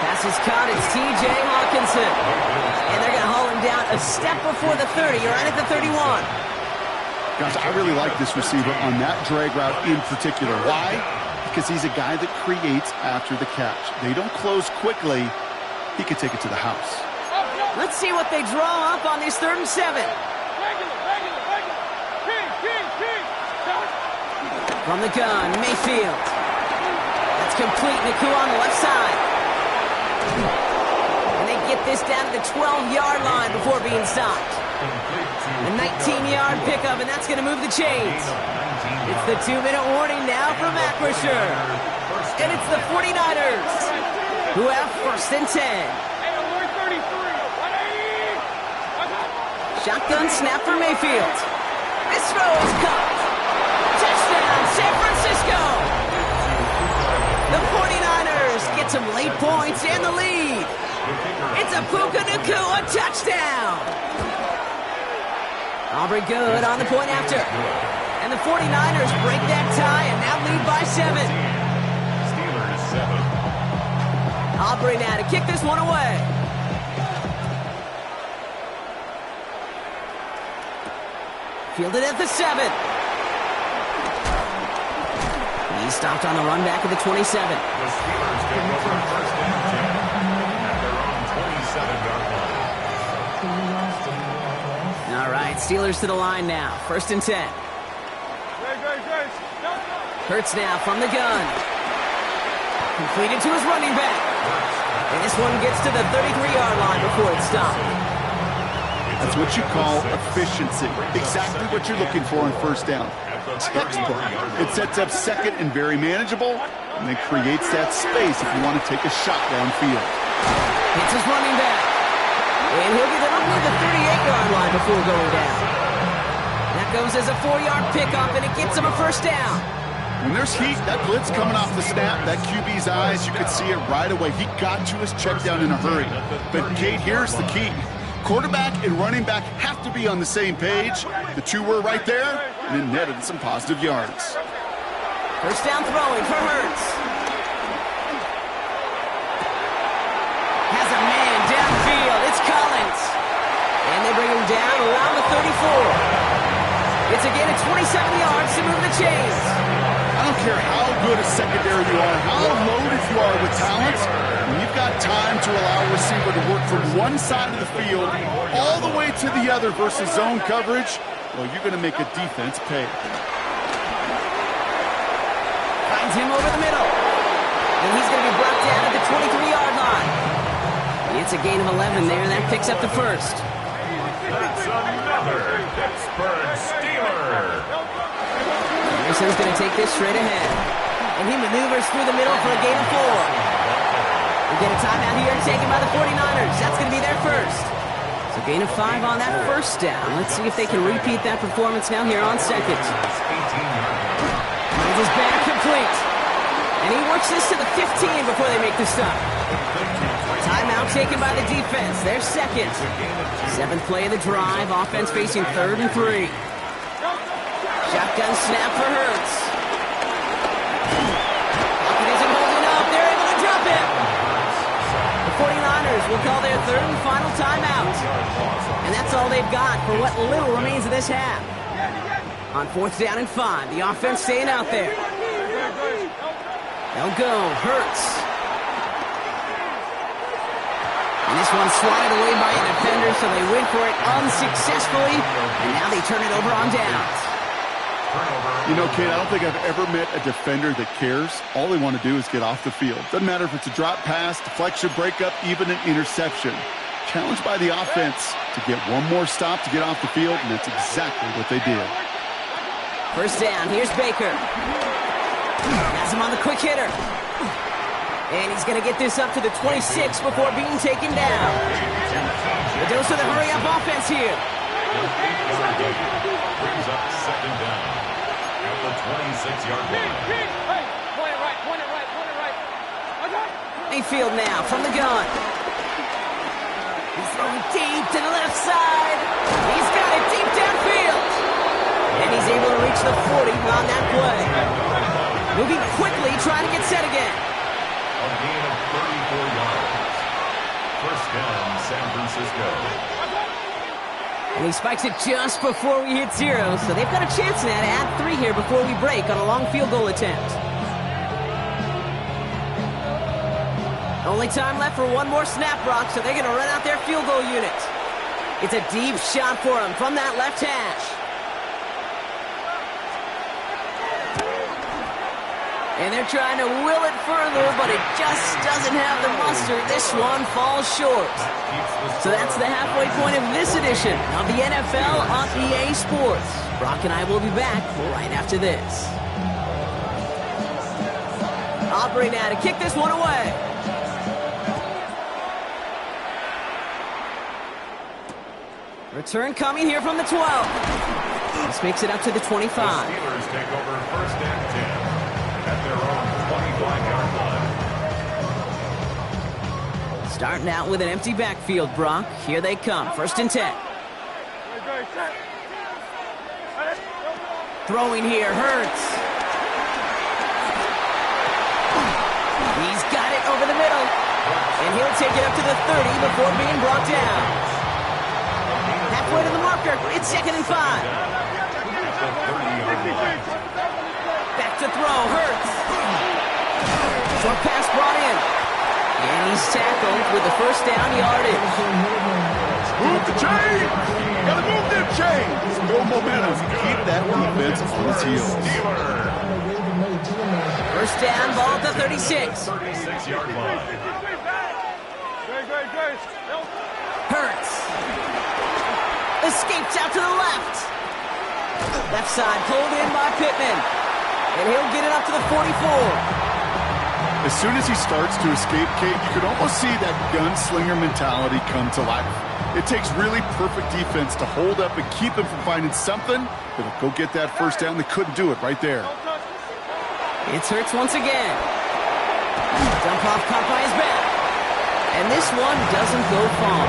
Pass is caught. It's T.J. Hawkinson. And they're going to haul him down a step before the 30. You're right at the 31.
Gosh, I really like this receiver on that drag route in particular. Why? Because he's a guy that creates after the catch. They don't close quickly. He could take it to the house.
Let's see what they draw up on this 3rd and 7. From the gun, Mayfield. That's complete. Naku on the left side. And they get this down to the 12-yard line before being stopped. A 19-yard pickup, and that's going to move the chains. It's the 2-minute warning now from Acrisure. And it's the 49ers who have first and 10. Shotgun snap for Mayfield. This throw is caught. Touchdown, San Francisco! The 49ers get some late points and the lead. It's a Puka Nacua touchdown! Aubrey good on the point after. And the 49ers break that tie and now lead by 7.
Steelers 7.
Aubrey now to kick this one away. Fielded at the 7. He's stopped on the run back at the 27.
The Steelers take over first and 10 at their own 27-yard line.
All right, Steelers to the line now. 1st and 10. Hurts now from the gun. Completed to his running back. And this one gets to the 33-yard line before it's stopped.
That's what you call efficiency. Exactly what you're looking for on 1st down. Textbook. It sets up 2nd and very manageable, and it creates that space if you want to take a shot downfield.
Hits his running back. And he'll get it up near the 38-yard line before going down. That goes as a 4-yard pickup, and it gets him a 1st down.
When there's heat, that blitz coming off the snap, that QB's eyes, you could see it right away. He got to his check down in a hurry. But, Kate, here's the key. Quarterback and running back have to be on the same page. The two were right there, and it netted some positive yards.
1st down throwing for Hurts. Has a man downfield. It's Collins. And they bring him down around the 34. It's again at 27 yards to move the chains.
I don't care how good a secondary you are, how loaded you are with talent, when you've got time to allow a receiver to work from one side of the field all the way to the other versus zone coverage, well, you're going to make a defense pay.
Finds him over the middle. And he's going to be brought down at the 23-yard line. It's a gain of 11 there. That picks up the 1st.
That's another Pittsburgh Steeler.
Anderson's going to take this straight ahead. And he maneuvers through the middle for a gain of 4. We get a timeout here taken by the 49ers. That's going to be their 1st. So gain of 5 on that 1st down. Let's see if they can repeat that performance now here on 2nd. Finds his back complete. And he works this to the 15 before they make the stop. Timeout taken by the defense. Their 2nd. 7th play of the drive. Offense facing 3rd and 3. Shotgun snap for Hurts. Pocket isn't holding up. They're able to drop him. The 49ers will call their 3rd and final timeout. And that's all they've got for what little remains of this half. On 4th down and 5, the offense staying out there. They'll go. Hurts. And this one's swatted away by a defender, so they went for it unsuccessfully. And now they turn it over on downs.
You know, Kate, I don't think I've ever met a defender that cares. All they want to do is get off the field. Doesn't matter if it's a drop pass, deflection, breakup, even an interception. Challenged by the offense to get one more stop to get off the field, and that's exactly what they did.
1st down, here's Baker. Has him on the quick hitter. And he's going to get this up to the 26 before being taken down. The dose of the hurry-up offense here.
Brings up 2nd down at the 26-yard line.
Point it right.
Mayfield now from the gun. He's throwing deep to the left side. He's got it deep downfield. And he's able to reach the 40 on that play. Moving quickly, trying to get set again.
A gain of 34 yards. 1st down, San Francisco.
And he spikes it just before we hit 0, so they've got a chance now to add 3 here before we break on a long field goal attempt. Only time left for one more snap, Brock, so they're going to run out their field goal unit. It's a deep shot for him from that left hash. And they're trying to will it further, but it just doesn't have the muster. This one falls short. So that's the halfway point of this edition of the NFL on EA Sports. Brock and I will be back right after this. Aubrey now to kick this one away. Return coming here from the 12. This makes it up to the 25.
The Steelers take over 1st and 10 at their own 25-yard line.
Starting out with an empty backfield, Brock. Here they come. 1st and 10. Throwing here, Hurts. He's got it over the middle. And he'll take it up to the 30 before being brought down. Halfway to the marker. It's 2nd and 5. Back to throw. Hurts. Short pass brought in. And he's tackled with the 1st down yardage.
Move the chains! Gotta move them chains! No momentum. Keep that defense on its heels.
First down, ball at the 36.
36-yard line.
Hurts. Escapes out to the left. Left side pulled in by Pittman. And he'll get it up to the 44.
As soon as he starts to escape, Kate, you can almost see that gunslinger mentality come to life. It takes really perfect defense to hold up and keep him from finding something that'll go get that first down. They couldn't do it right there.
It's Hurts once again. Dump off caught by his back. And this one doesn't go far.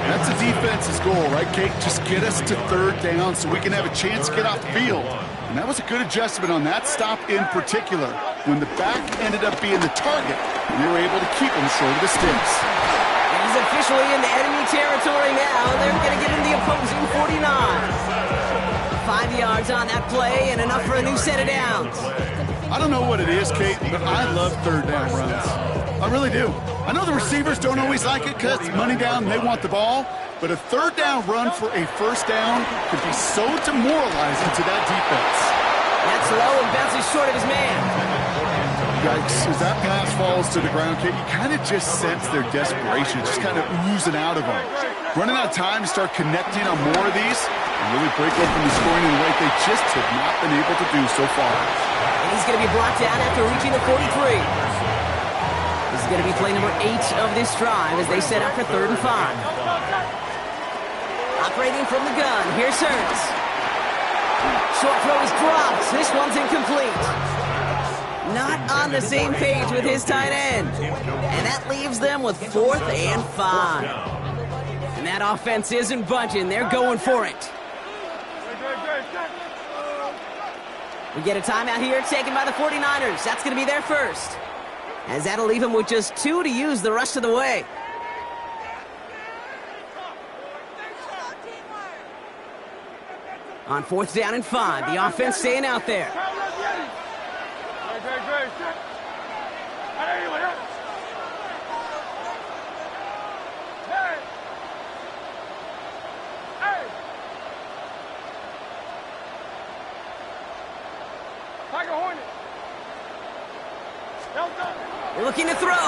That's the defense's goal, right, Kate? Just get us to third down so we can have a chance to get off the field. And that was a good adjustment on that stop in particular. When the back ended up being the target, we were able to keep him short of the sticks.
He's officially in the enemy territory now. They're going to get in the opposing 49. 5 yards on that play and enough for a new set of downs.
I don't know what it is, Kate, but I love third down runs. I really do. I know the receivers don't always like it because it's money down and they want the ball, but a third down run for a first down could be so demoralizing to that defense.
That's low and bounces short of his man.
Yikes. As that pass falls to the ground, Kate, you kind of just sense their desperation, just kind of oozing out of them. Running out of time to start connecting on more of these and really break open the scoring in a way they just have not been able to do so far.
And he's going to be blocked down after reaching the 43. This is going to be play number 8 of this drive as they set up for 3rd and 5. Operating from the gun, here's Hurts. Short throw is dropped. This one's incomplete. Not on the same page with his tight end. And that leaves them with 4th and 5. And that offense isn't budging. They're going for it. We get a timeout here taken by the 49ers. That's going to be their first. As that'll leave them with just 2 to use the rest of the way. On 4th down and 5, the offense staying out there. Looking to throw. He's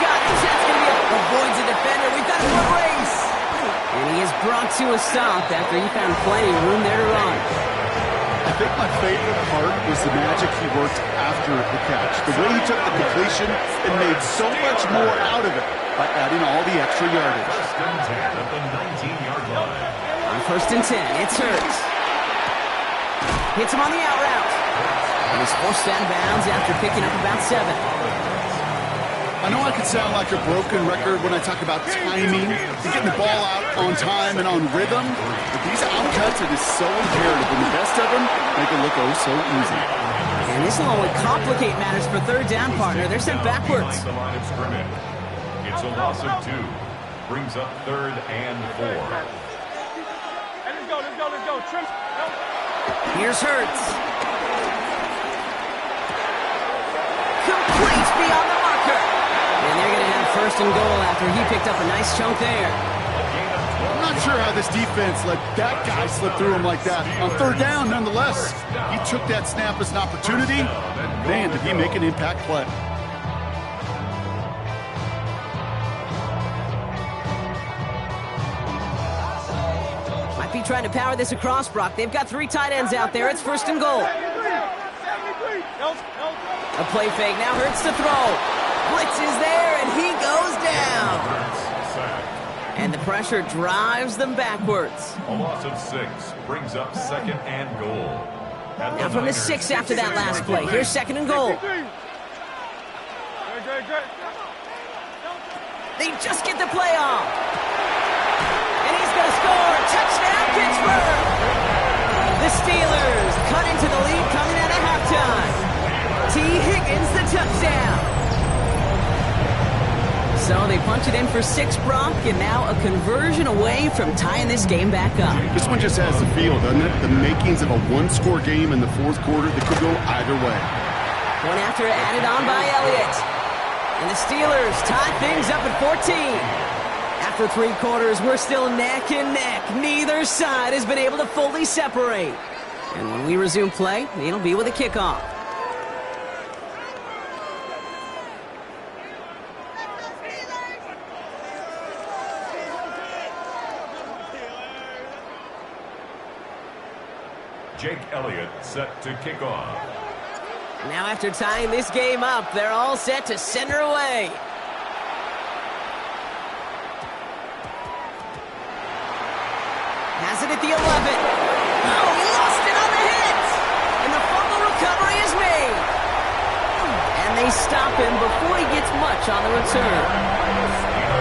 got it. That's going to be avoids a defender. We've got him a race. And he is brought to a stop after he found plenty of room there to run.
I think my favorite part was the magic he worked after the catch. The way he took the completion and made so much more out of it by adding all the extra yardage.
First and 10 at the 19-yard line.
On 1st and 10, it's Hurts. Hits him on the out route. And he's forced out of bounds after picking up about 7.
I know I could sound like a broken record when I talk about timing and getting the ball out on time and on rhythm, but these outcuts, it is so imperative, and the best of them make it look oh so easy.
And this will only complicate matters for 3rd down, partner. They're sent backwards.
The line of scrimmage. It's a loss of 2. Brings up 3rd and 4.
Let's go. Trim.
Here's Hurts. Complete beyond the marker. And they're going to have 1st and goal after he picked up a nice chunk there.
I'm not sure how this defense let that guy slip through him like that. On 3rd down, nonetheless, he took that snap as an opportunity. Man, did he make an impact play.
Might be trying to power this across, Brock. They've got 3 tight ends out there. It's 1st and goal. A play fake. Now Hurts to throw. Blitz is there, and he goes down. And the pressure drives them backwards.
A loss of 6 brings up 2nd and goal.
Now from the 6 after that last play. Here's 2nd and goal. They just get the play off. And he's going to score. Touchdown, Pittsburgh. The Steelers cut into the lead coming out of halftime. T. Higgins, the touchdown. So they punch it in for 6, Brock, and now a conversion away from tying this game back up.
This one just has the feel, doesn't it? The makings of a one-score game in the 4th quarter that could go either way.
One after added on by Elliott. And the Steelers tie things up at 14. After 3 quarters, we're still neck and neck. Neither side has been able to fully separate. And when we resume play, it'll be with a kickoff.
Jake Elliott set to kick off.
Now after tying this game up, they're all set to send her away. Has it at the 11. Oh, he lost it on the hit. And the fumble recovery is made. And they stop him before he gets much on the return.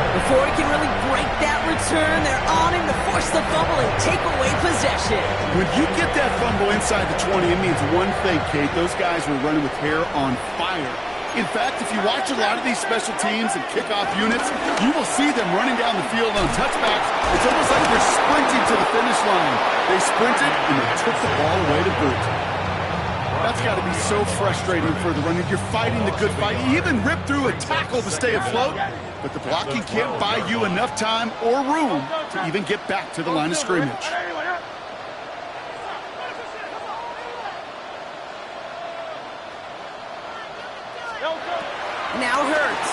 Before he can really break that return, they're on him to force the fumble and take away possession.
When you get that fumble inside the 20, it means one thing, Kate. Those guys were running with hair on fire. In fact, if you watch a lot of these special teams and kickoff units, you will see them running down the field on touchbacks. It's almost like they're sprinting to the finish line. They sprinted, and they took the ball away to boot. That's got to be so frustrating for the runner. You're fighting the good fight. You even rip through a tackle to stay afloat, but the blocking can't buy you enough time or room to even get back to the line of scrimmage.
Now Hurts.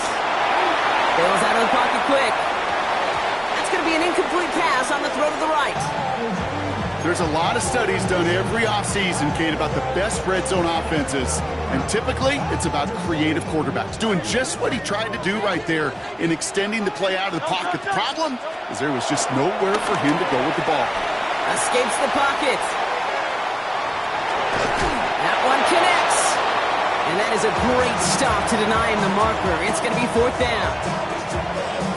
Bails out of the pocket quick. That's going to be an incomplete pass on the throw to the right.
There's a lot of studies done every offseason, Kate, about the best red zone offenses. And typically, it's about creative quarterbacks, doing just what he tried to do right there in extending the play out of the pocket. The problem is there was just nowhere for him to go with the ball.
Escapes the pocket. That one connects. And that is a great stop to deny him the marker. It's going to be 4th down.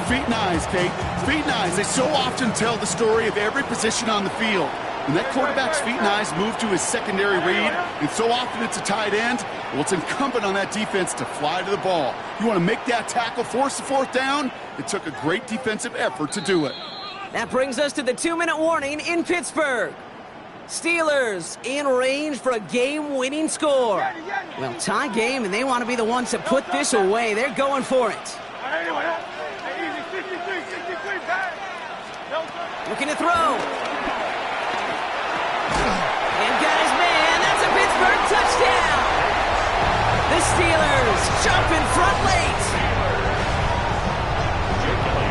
Feet and eyes, Kate. Feet and eyes. They so often tell the story of every position on the field. When that quarterback's feet and eyes move to his secondary read, and so often it's a tight end, well, it's incumbent on that defense to fly to the ball. You want to make that tackle, force the 4th down? It took a great defensive effort to do it.
That brings us to the 2-minute warning in Pittsburgh. Steelers in range for a game-winning score. Well, tie game, and they want to be the ones to put this away. They're going for it. Looking to throw. And got his man. That's a Pittsburgh touchdown. The Steelers jump in front late.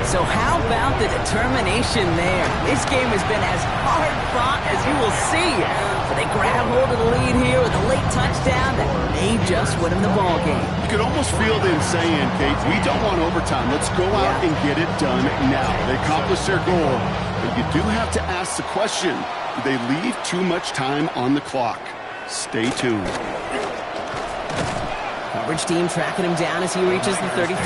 So how about the determination there? This game has been as hard fought as you will see. But they grab hold of the lead here with a late touchdown that may just win them the ball game.
You could almost feel them saying, Kate, we don't want overtime. Let's go out and get it done now. They accomplished their goal. But you do have to ask the question, do they leave too much time on the clock? Stay tuned.
Coverage team tracking him down as he reaches the 35.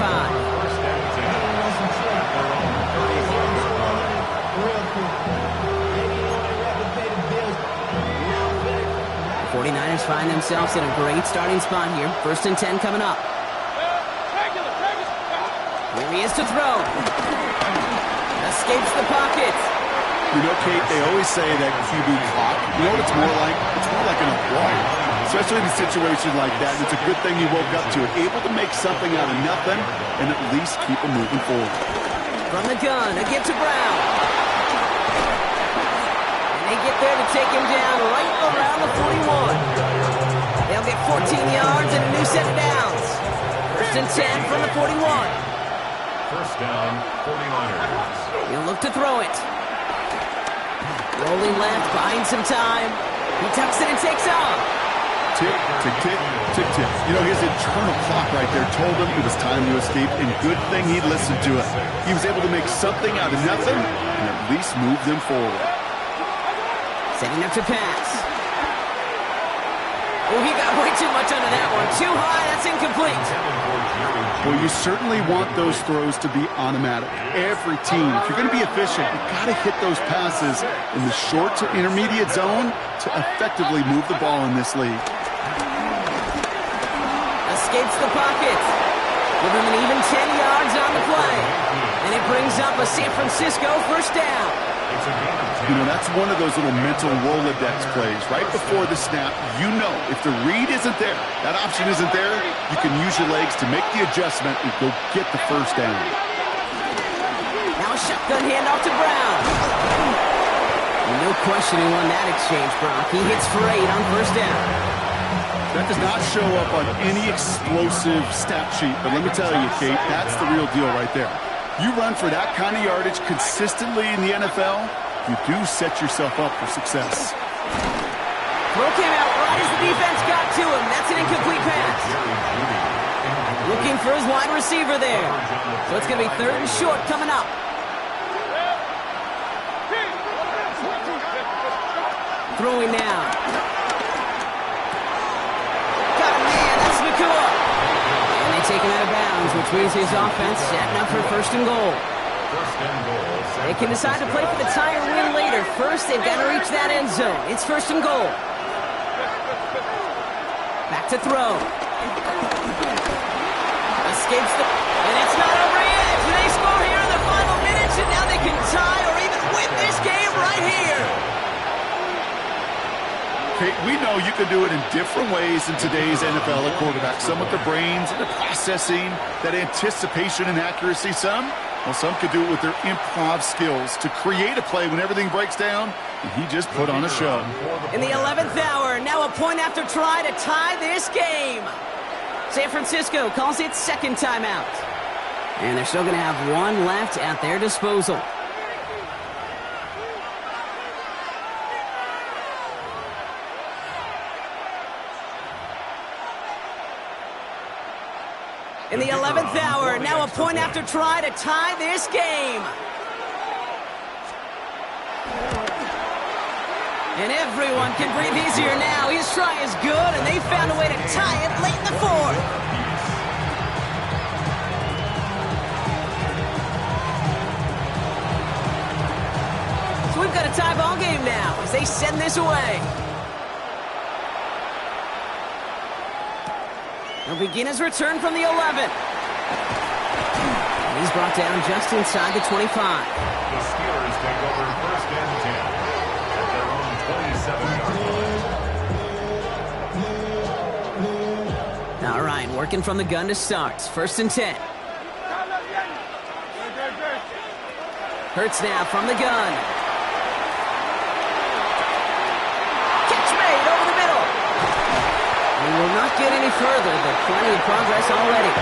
49ers find themselves in a great starting spot here. 1st and 10 coming up. Here he is to throw. Escapes the pocket.
You know, Kate, they always say that QB clock. You know what it's more like? It's more like an applause. Especially in a situation like that. It's a good thing you woke up to it. Able to make something out of nothing and at least keep them moving forward.
From the gun, a get to Brown. They get there to take him down right around the 41. They'll get 14 yards and a new set of downs. 1st and 10 from the 41.
1st down, 49ers.
He'll look to throw it. Rolling left, buying some time. He tucks it and takes off.
Tick, tick, tick, tick, tick. You know, his internal clock right there told him it was time to escape, and good thing he listened to it. He was able to make something out of nothing and at least move them forward.
Setting up to pass. Oh, he got way too much under that one. Too high, that's incomplete.
Well, you certainly want those throws to be automatic. Every team, if you're going to be efficient, you've got to hit those passes in the short to intermediate zone to effectively move the ball in this league.
Escapes the pocket. Give him an even 10 yards on the play. And it brings up a San Francisco first down.
You know, that's one of those little mental Rolodex plays. Right before the snap, you know if the read isn't there, that option isn't there, you can use your legs to make the adjustment and go get the first down.
Now a shotgun handoff to Brown. No question who won that exchange, Brock. He hits for 8 on first down.
That does not show up on any explosive stat sheet, but let me tell you, Kate, that's the real deal right there. You run for that kind of yardage consistently in the NFL, you do set yourself up for success.
Throw came out right as the defense got to him. That's an incomplete pass. Looking for his wide receiver there. So it's going to be 3rd and short coming up. Throwing now. Got a man. That's Nakua. And they take him out of bounds, which means his offense setting up for 1st and goal. They can decide to play for the tie or win later. First, they've got to reach that end zone. It's 1st and goal. Back to throw. Escapes the... And it's not over yet. They score here in the final minutes, and now they can tie or even win this game right here.
Kate, we know you can do it in different ways in today's NFL at quarterback. Some with the brains and the processing, that anticipation and accuracy. Some could do it with their improv skills to create a play when everything breaks down, and he just put on a show.
In the 11th hour, now a point after try to tie this game. San Francisco calls it 2nd timeout. And they're still going to have 1 left at their disposal. In the 11th hour, now a point after try to tie this game. And everyone can breathe easier now. His try is good, and they found a way to tie it late in the 4th. So we've got a tie ball game now as they send this away. He'll begin his return from the 11. He's brought down just inside the 25.
The Steelers take over 1st and 10 at their own 27-yard line.
All right, working from the gun to start. 1st and 10. Hurts now from the gun. Catch made over the middle. We will not get any further, but plenty of progress already.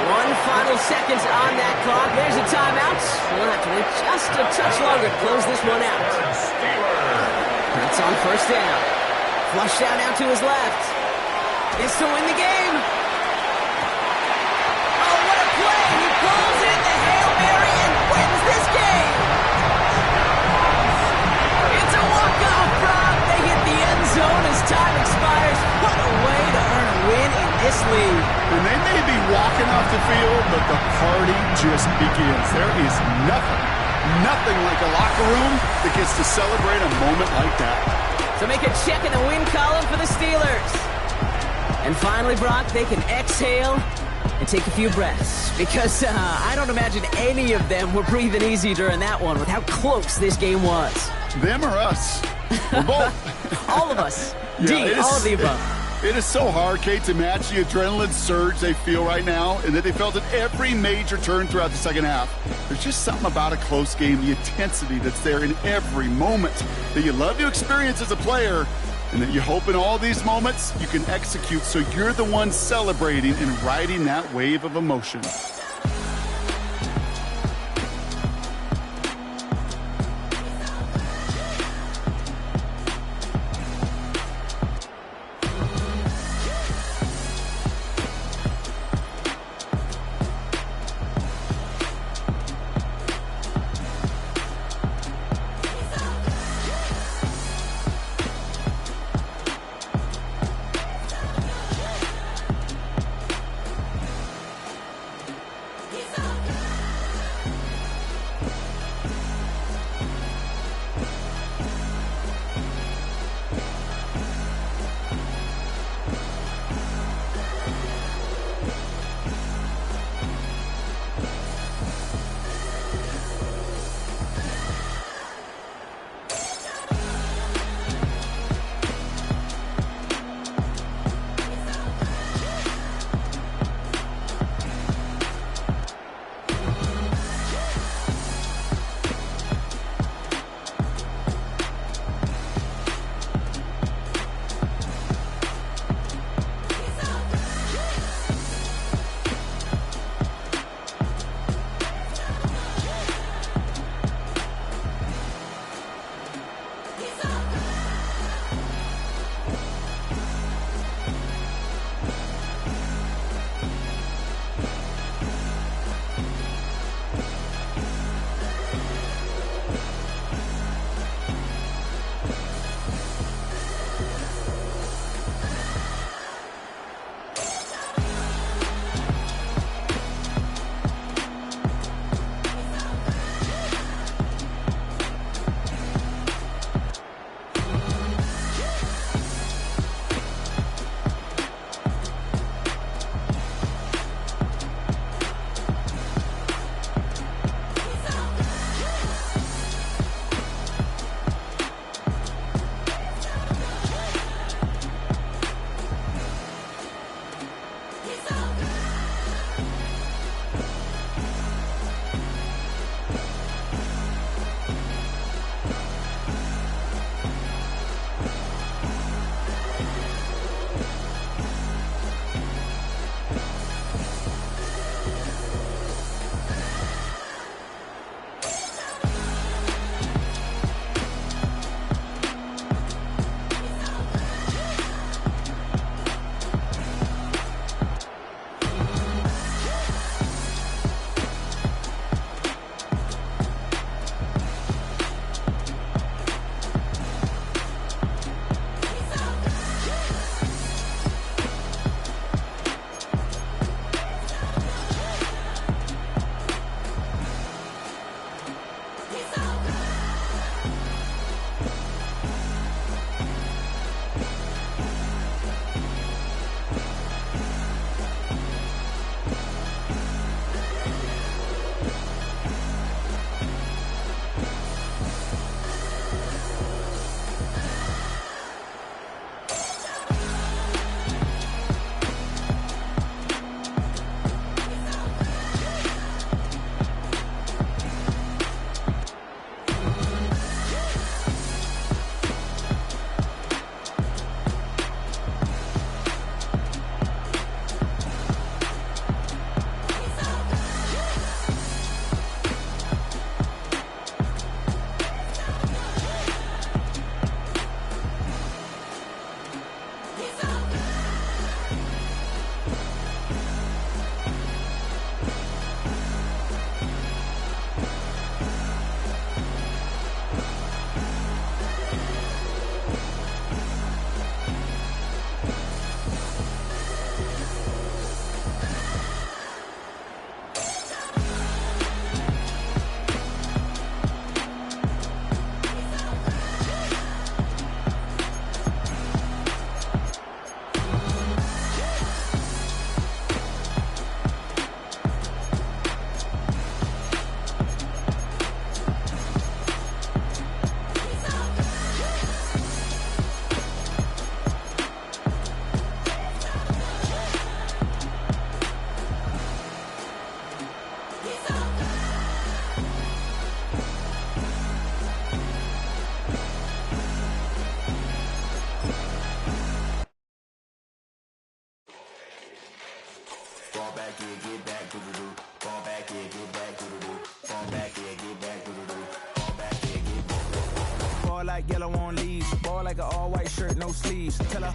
1 final seconds on that clock. There's a timeout. We'll have to wait just a touch longer to close this one out. That's on 1st down. Flushed out now to his left. Is to win the game. Oh, what a play. He pulls in the Hail Mary and wins this game. It's a walk-off, Brock. They hit the end zone as time expires. What a way to earn a win in this league.
And they may be walking off the field, but the party just begins. There is nothing like a locker room that gets to celebrate a moment like that.
So make a check in the win column for the Steelers. And finally, Brock, they can exhale and take a few breaths. Because I don't imagine any of them were breathing easy during that one with how close this game was.
Them or us? We're both.
All of us.
Yeah,
all of the above.
It is so hard, Kate, to match the adrenaline surge they feel right now and that they felt at every major turn throughout the second half. There's just something about a close game, the intensity that's there in every moment that you love to experience as a player, and that you hope in all these moments you can execute so you're the one celebrating and riding that wave of emotion.
like yellow on leaves. Ball like an all-white shirt, no sleeves. Tell her,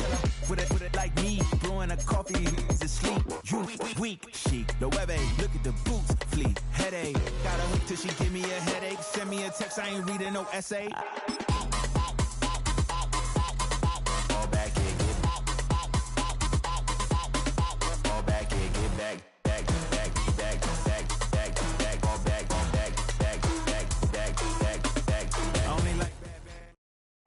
with it like me. Blowing a coffee, he's asleep. You weak, chic. The webby, look at the boots, fleet. Headache, got a hook till she give me a headache. Send me a text, I ain't reading no essay. All back here, get all back here, get back.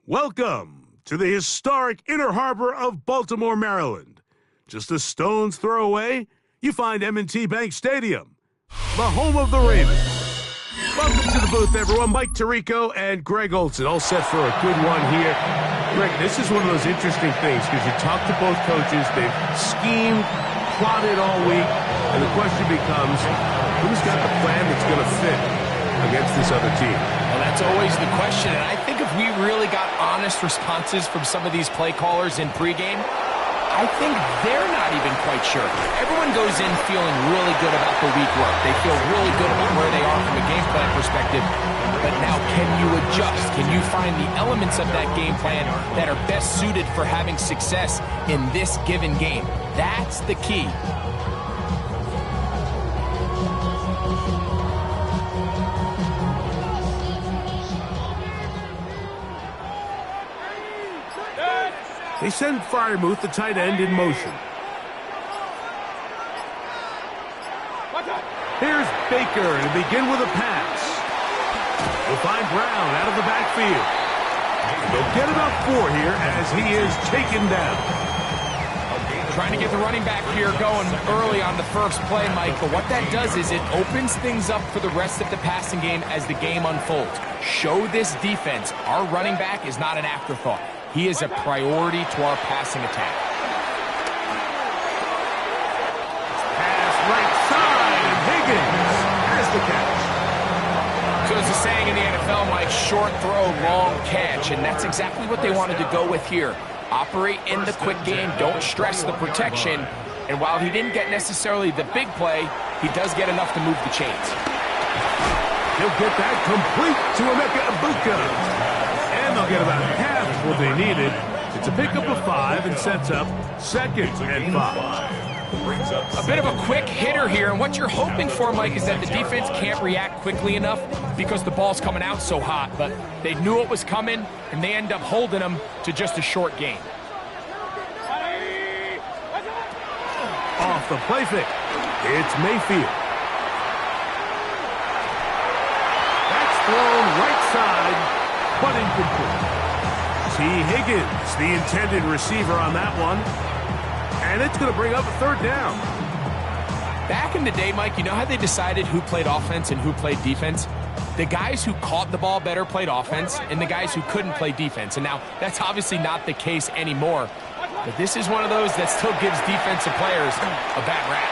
Welcome to the historic Inner Harbor of Baltimore, Maryland. Just a stone's throw away, you find M&T Bank Stadium, the home of the Ravens. Welcome to the booth, everyone. Mike Tirico and Greg Olson, all set for a good one here. Greg, this is one of those interesting things because you talk to both coaches. They've schemed, plotted all week, and the question becomes, who's got the plan that's going to fit against this other team?
Well, that's always the question, and I think if we really got honest responses from some of these play callers in pregame, I think they're not even quite sure. Everyone goes in feeling really good about the week work. They feel really good about where they are from a game plan perspective. But now, can you adjust? Can you find the elements of that game plan that are best suited for having success in this given game? That's the key.
They send Fryermuth, the tight end, in motion. Here's Baker to begin with a pass. He'll find Brown out of the backfield. They'll get about 4 here as he is taken down.
Trying to get the running back here going early on the first play, Mike, but what that does is it opens things up for the rest of the passing game as the game unfolds. Show this defense our running back is not an afterthought. He is a priority to our passing attack.
Pass right side, and Higgins has the catch.
So as the saying in the NFL, Mike, short throw, long catch, and that's exactly what they wanted to go with here. Operate in the quick game, don't stress the protection, and while he didn't get necessarily the big play, he does get enough to move the chains.
He'll get that complete to Emeka Egbuka. And they'll get about half what they needed. It's a pickup of 5 and sets up 2nd and 5.
A bit of a quick hitter here, and what you're hoping for, Mike, is that the defense can't react quickly enough because the ball's coming out so hot, but they knew it was coming, and they end up holding them to just a short gain.
Off the play fake, it's Mayfield. That's thrown right side, but incomplete. T. Higgins, the intended receiver on that one. And it's going to bring up a 3rd down.
Back in the day, Mike, you know how they decided who played offense and who played defense? The guys who caught the ball better played offense, and the guys who couldn't play defense. And now, that's obviously not the case anymore. But this is one of those that still gives defensive players a bad rap.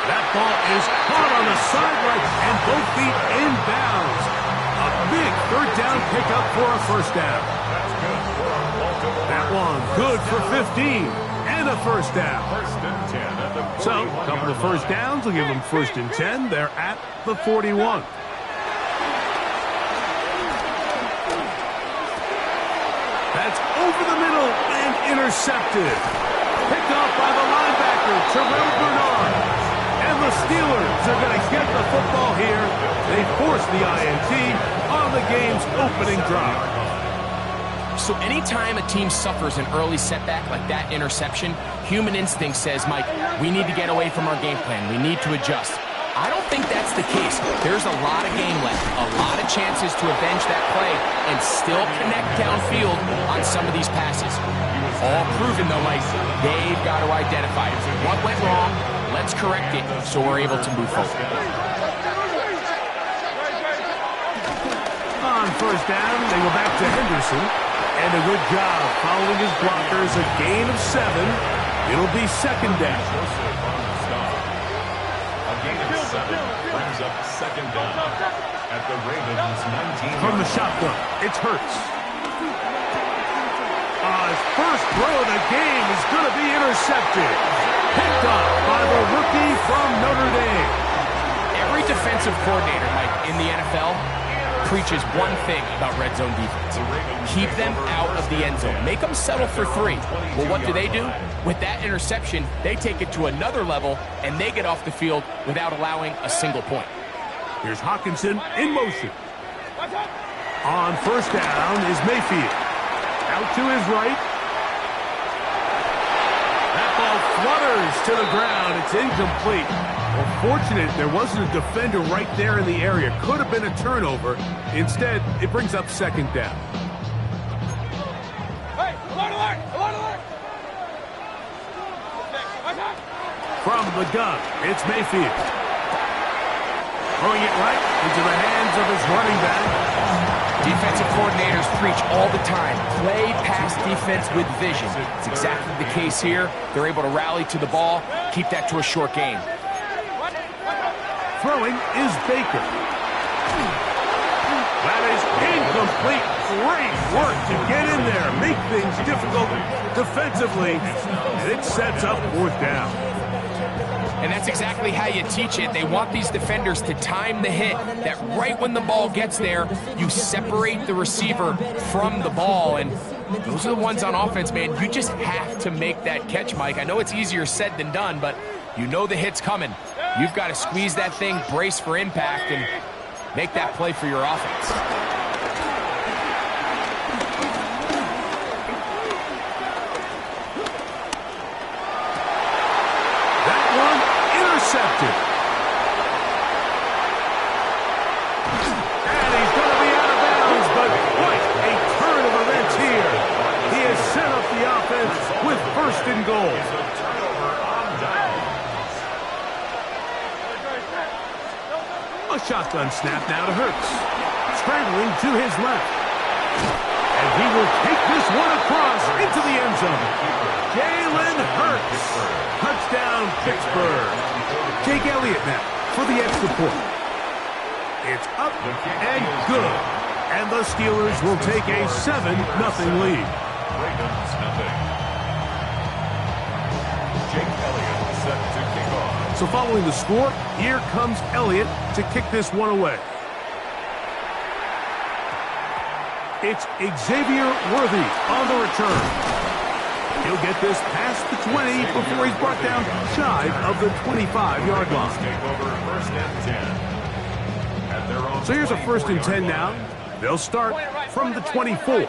That ball is caught on the sideline, and both feet inbounds. A big 3rd down pickup for a 1st down. That one good for 15 and a 1st down. So, a couple of 1st downs will give them 1st and 10. They're at the 41. That's over the middle and intercepted. Picked off by the linebacker, Terrell Bernard. And the Steelers are going to get the football here. They force the INT on the game's opening drive.
So anytime a team suffers an early setback like that interception, human instinct says, Mike, we need to get away from our game plan. We need to adjust. I don't think that's the case. There's a lot of game left, a lot of chances to avenge that play and still connect downfield on some of these passes. All proven, though, Mike, they've got to identify it. What went wrong? Let's correct it so we're able to move forward.
On 1st down, they go back to Henderson. And a good job following his blockers, a gain of 7. It'll be 2nd down.
A gain of 7 brings up 2nd down at the Ravens 19.
From the shotgun, it's Hurts. His first throw of the game is going to be intercepted. Picked up by the rookie from Notre Dame.
Every defensive coordinator, Mike, in the NFL preaches one thing about red zone defense. Keep them out of the end zone. Make them settle for 3. Well, what do? With that interception, they take it to another level, and they get off the field without allowing a single point.
Here's Hawkinson in motion. On first down is Mayfield. Out to his right. That ball flutters to the ground. It's incomplete. Well, fortunate there wasn't a defender right there in the area. Could have been a turnover. Instead, it brings up second down.
Hey, alert, alert, alert, alert.
From the gun, it's Mayfield. Throwing it right into the hands of his running back.
Defensive coordinators preach all the time, play pass defense with vision. It's exactly the case here. They're able to rally to the ball, keep that to a short game.
Throwing is Baker. That is incomplete. Great work to get in there, make things difficult defensively, and it sets up fourth down.
And that's exactly how you teach it. They want these defenders to time the hit, that right when the ball gets there, you separate the receiver from the ball. And those are the ones on offense, man. You just have to make that catch, Mike. I know it's easier said than done, but you know the hit's coming. You've got to squeeze that thing, brace for impact, and make that play for your offense.
Intercepted. And he's going to be out of bounds, but what a turn of events here. He has set up the offense with first and goal. A shotgun snap now to Hurts. Scrambling to his left. And he will take this one across into the end zone. Jalen Hurts. Touchdown, Pittsburgh. Jake Elliott now for the extra point. It's up and good. And the Steelers will take a 7-0 lead.
Ravens nothing. Jake Elliott set to kick off.
So following the score, here comes Elliott to kick this one away. It's Xavier Worthy on the return. He'll get this past the 20 before he's brought down shy of the 25-yard line. So here's a 1st and 10 now. They'll start from the 24.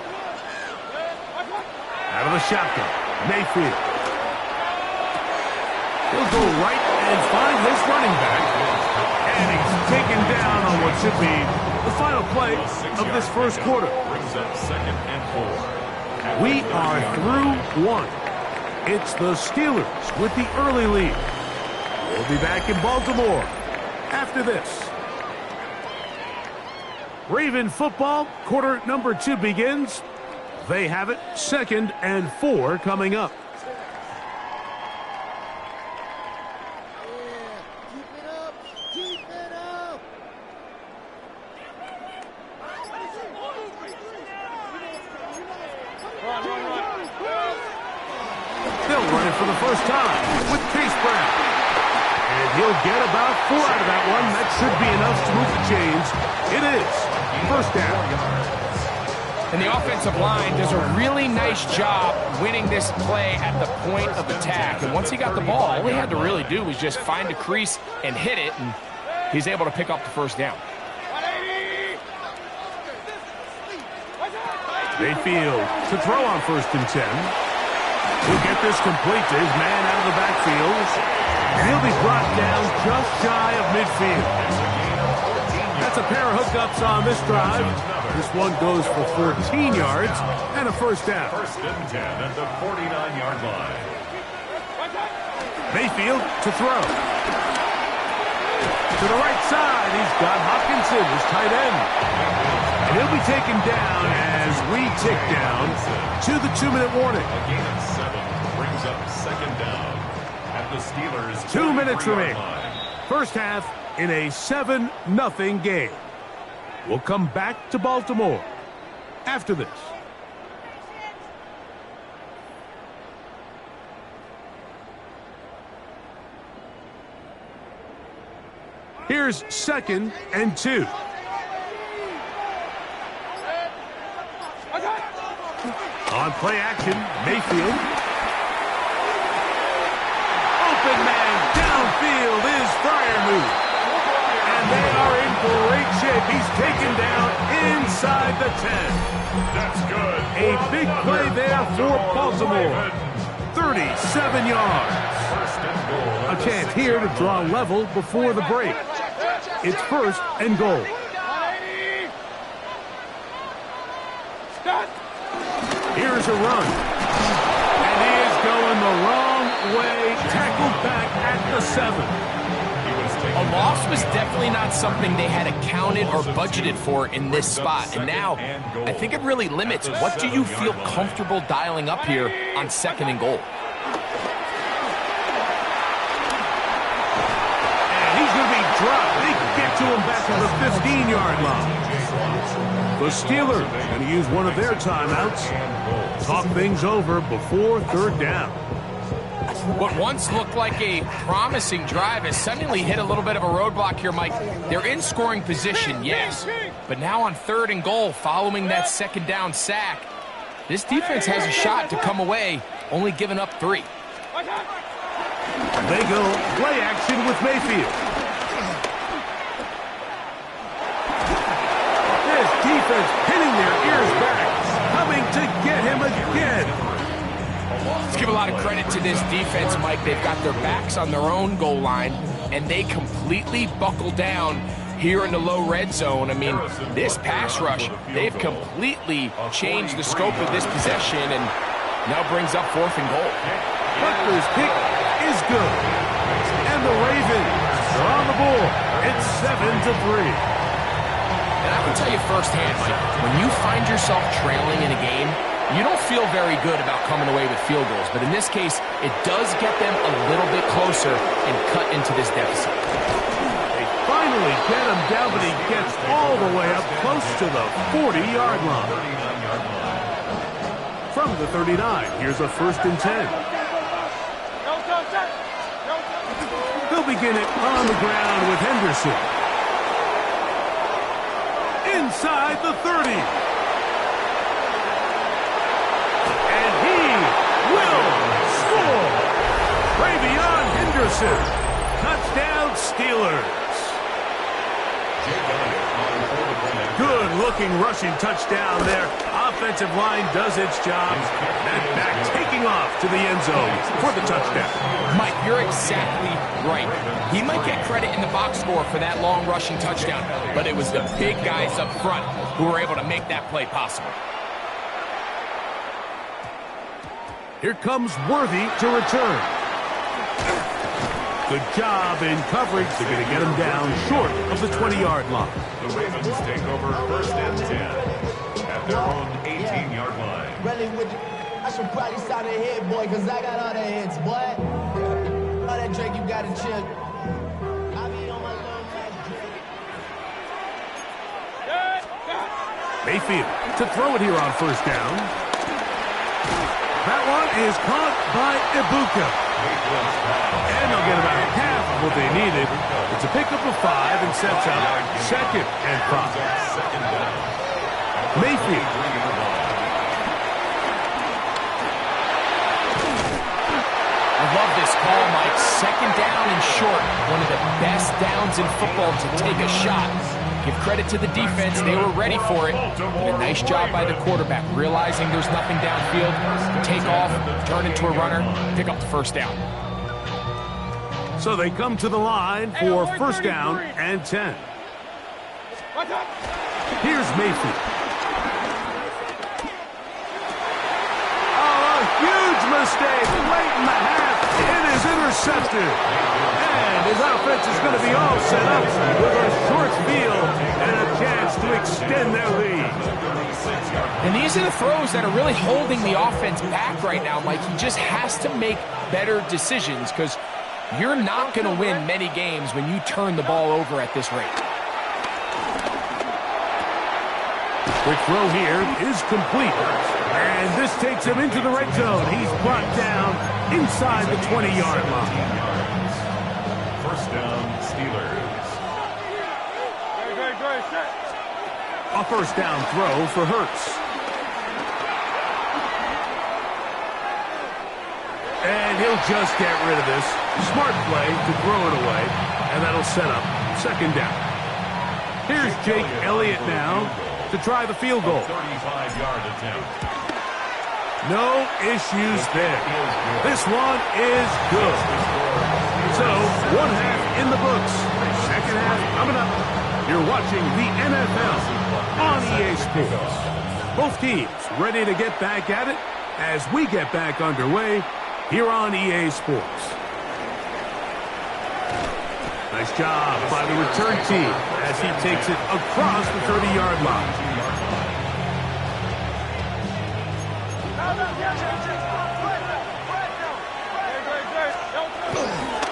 Out of the shotgun, Mayfield. He'll go right and find his running back. And he's taken down on what should be the final play of this first quarter.
Brings up 2nd and 4.
We are through one. It's the Steelers with the early lead. We'll be back in Baltimore after this. Raven football, quarter number 2 begins. They have it, 2nd and 4 coming up. For the first time with Chase Brown. And he'll get about 4 out of that one. That should be enough to move the chains. It is. First down.
And the offensive line does a really nice job winning this play at the point of attack. And once he got the ball, all he had to really do was just find a crease and hit it, and he's able to pick up the first down.
Mayfield to throw on 1st and 10. He'll get this complete to his man out of the backfield. And he'll be brought down just shy of midfield. That's a pair of hookups on this drive. This one goes for 14 yards and a first down.
1st and 10 at the 49-yard line.
Mayfield to throw. To the right side, he's got Hawkinson, his tight end. And he'll be taken down as we tick down to the 2-minute warning.
A gain of 7 brings up 2nd down at the Steelers.
2 minutes remaining. First half in a 7-0 game. We'll come back to Baltimore after this. Here's 2nd and 2. On play action, Mayfield. Open man downfield is Freiermuth. And they are in great shape. He's taken down inside the 10.
That's good.
A big play there for Baltimore. 37 yards. A chance here to draw level before the break. It's 1st and goal. Here's a run. And he is going the wrong way. Tackled back at the 7.
A loss was definitely not something they had accounted or budgeted for in this spot. And now, I think it really limits what do you feel comfortable dialing up here on 2nd and goal.
And he's going to be dropped. They get to him back to the 15-yard line. The Steelers going to use one of their timeouts. Talk things over before 3rd down.
What once looked like a promising drive has suddenly hit a little bit of a roadblock here, Mike. They're in scoring position, yes. But now on 3rd and goal, following that 2nd down sack, this defense has a shot to come away, only giving up 3.
They go play action with Mayfield. This defense pinning their ears back, coming to get him again.
Let's give a lot of credit to this defense, Mike. They've got their backs on their own goal line, and they completely buckle down here in the low red zone. I mean, this pass rush, they've completely changed the scope of this possession, and now brings up 4th and goal.
Butler's kick is good. And the Ravens are on the board. It's 7-3.
And I can tell you firsthand, Mike, when you find yourself trailing in a game, you don't feel very good about coming away with field goals. But in this case, it does get them a little bit closer and cut into this deficit.
They finally get him down, but he gets all the way up close to the 40-yard line. From the 39, here's a 1st and 10. He'll begin it on the ground with Henderson. Inside the 30. And he will score. Ravion Henderson. Touchdown Steelers. Good-looking rushing touchdown there. Offensive line does its job. That back taking off to the end zone for the touchdown.
Mike, you're exactly right. He might get credit in the box score for that long rushing touchdown, but it was the big guys up front who were able to make that play possible.
Here comes Worthy to return. Good job in coverage. They're going to get him down short of the 20-yard line.
The Ravens take over 1st and 10 at their own 18-yard line.
Really, I should probably stop the head, boy, because I got all the hits, boy. All that Drake, you got to chill. I be on my little Drake.
Mayfield to throw it here on 1st down. That one is caught by Ibuka. And they'll get about half of what they needed. It's a pickup of 5 and sets up 2nd and 5. Mayfield.
I love this call, Mike. 2nd down and short. One of the best downs in football to take a shot. Give credit to the defense. They were ready for it. And a nice job by the quarterback, realizing there's nothing downfield. Take off, turn into a runner, pick up the 1st down.
So they come to the line for 1st down and 10. Here's Mayfield. Oh, a huge mistake late in the half. It is intercepted. And his offense is going to be all set up with a short field and a chance to extend their lead.
And these are the throws that are really holding the offense back right now, Mike. He just has to make better decisions because you're not going to win many games when you turn the ball over at this rate.
Quick throw here is complete. And this takes him into the red zone. He's brought down inside the 20-yard line.
1st down, Steelers.
A 1st down throw for Hurts. And he'll just get rid of this. Smart play to throw it away, and that'll set up second down. Here's Jake Elliott now to try the field goal.
35-yard attempt.
No issues there. This one is good. So, one half in the books. Second half coming up. You're watching the NFL on EA Sports. Both teams ready to get back at it as we get back underway here on EA Sports. Nice job by the return team as he takes it across the 30-yard line.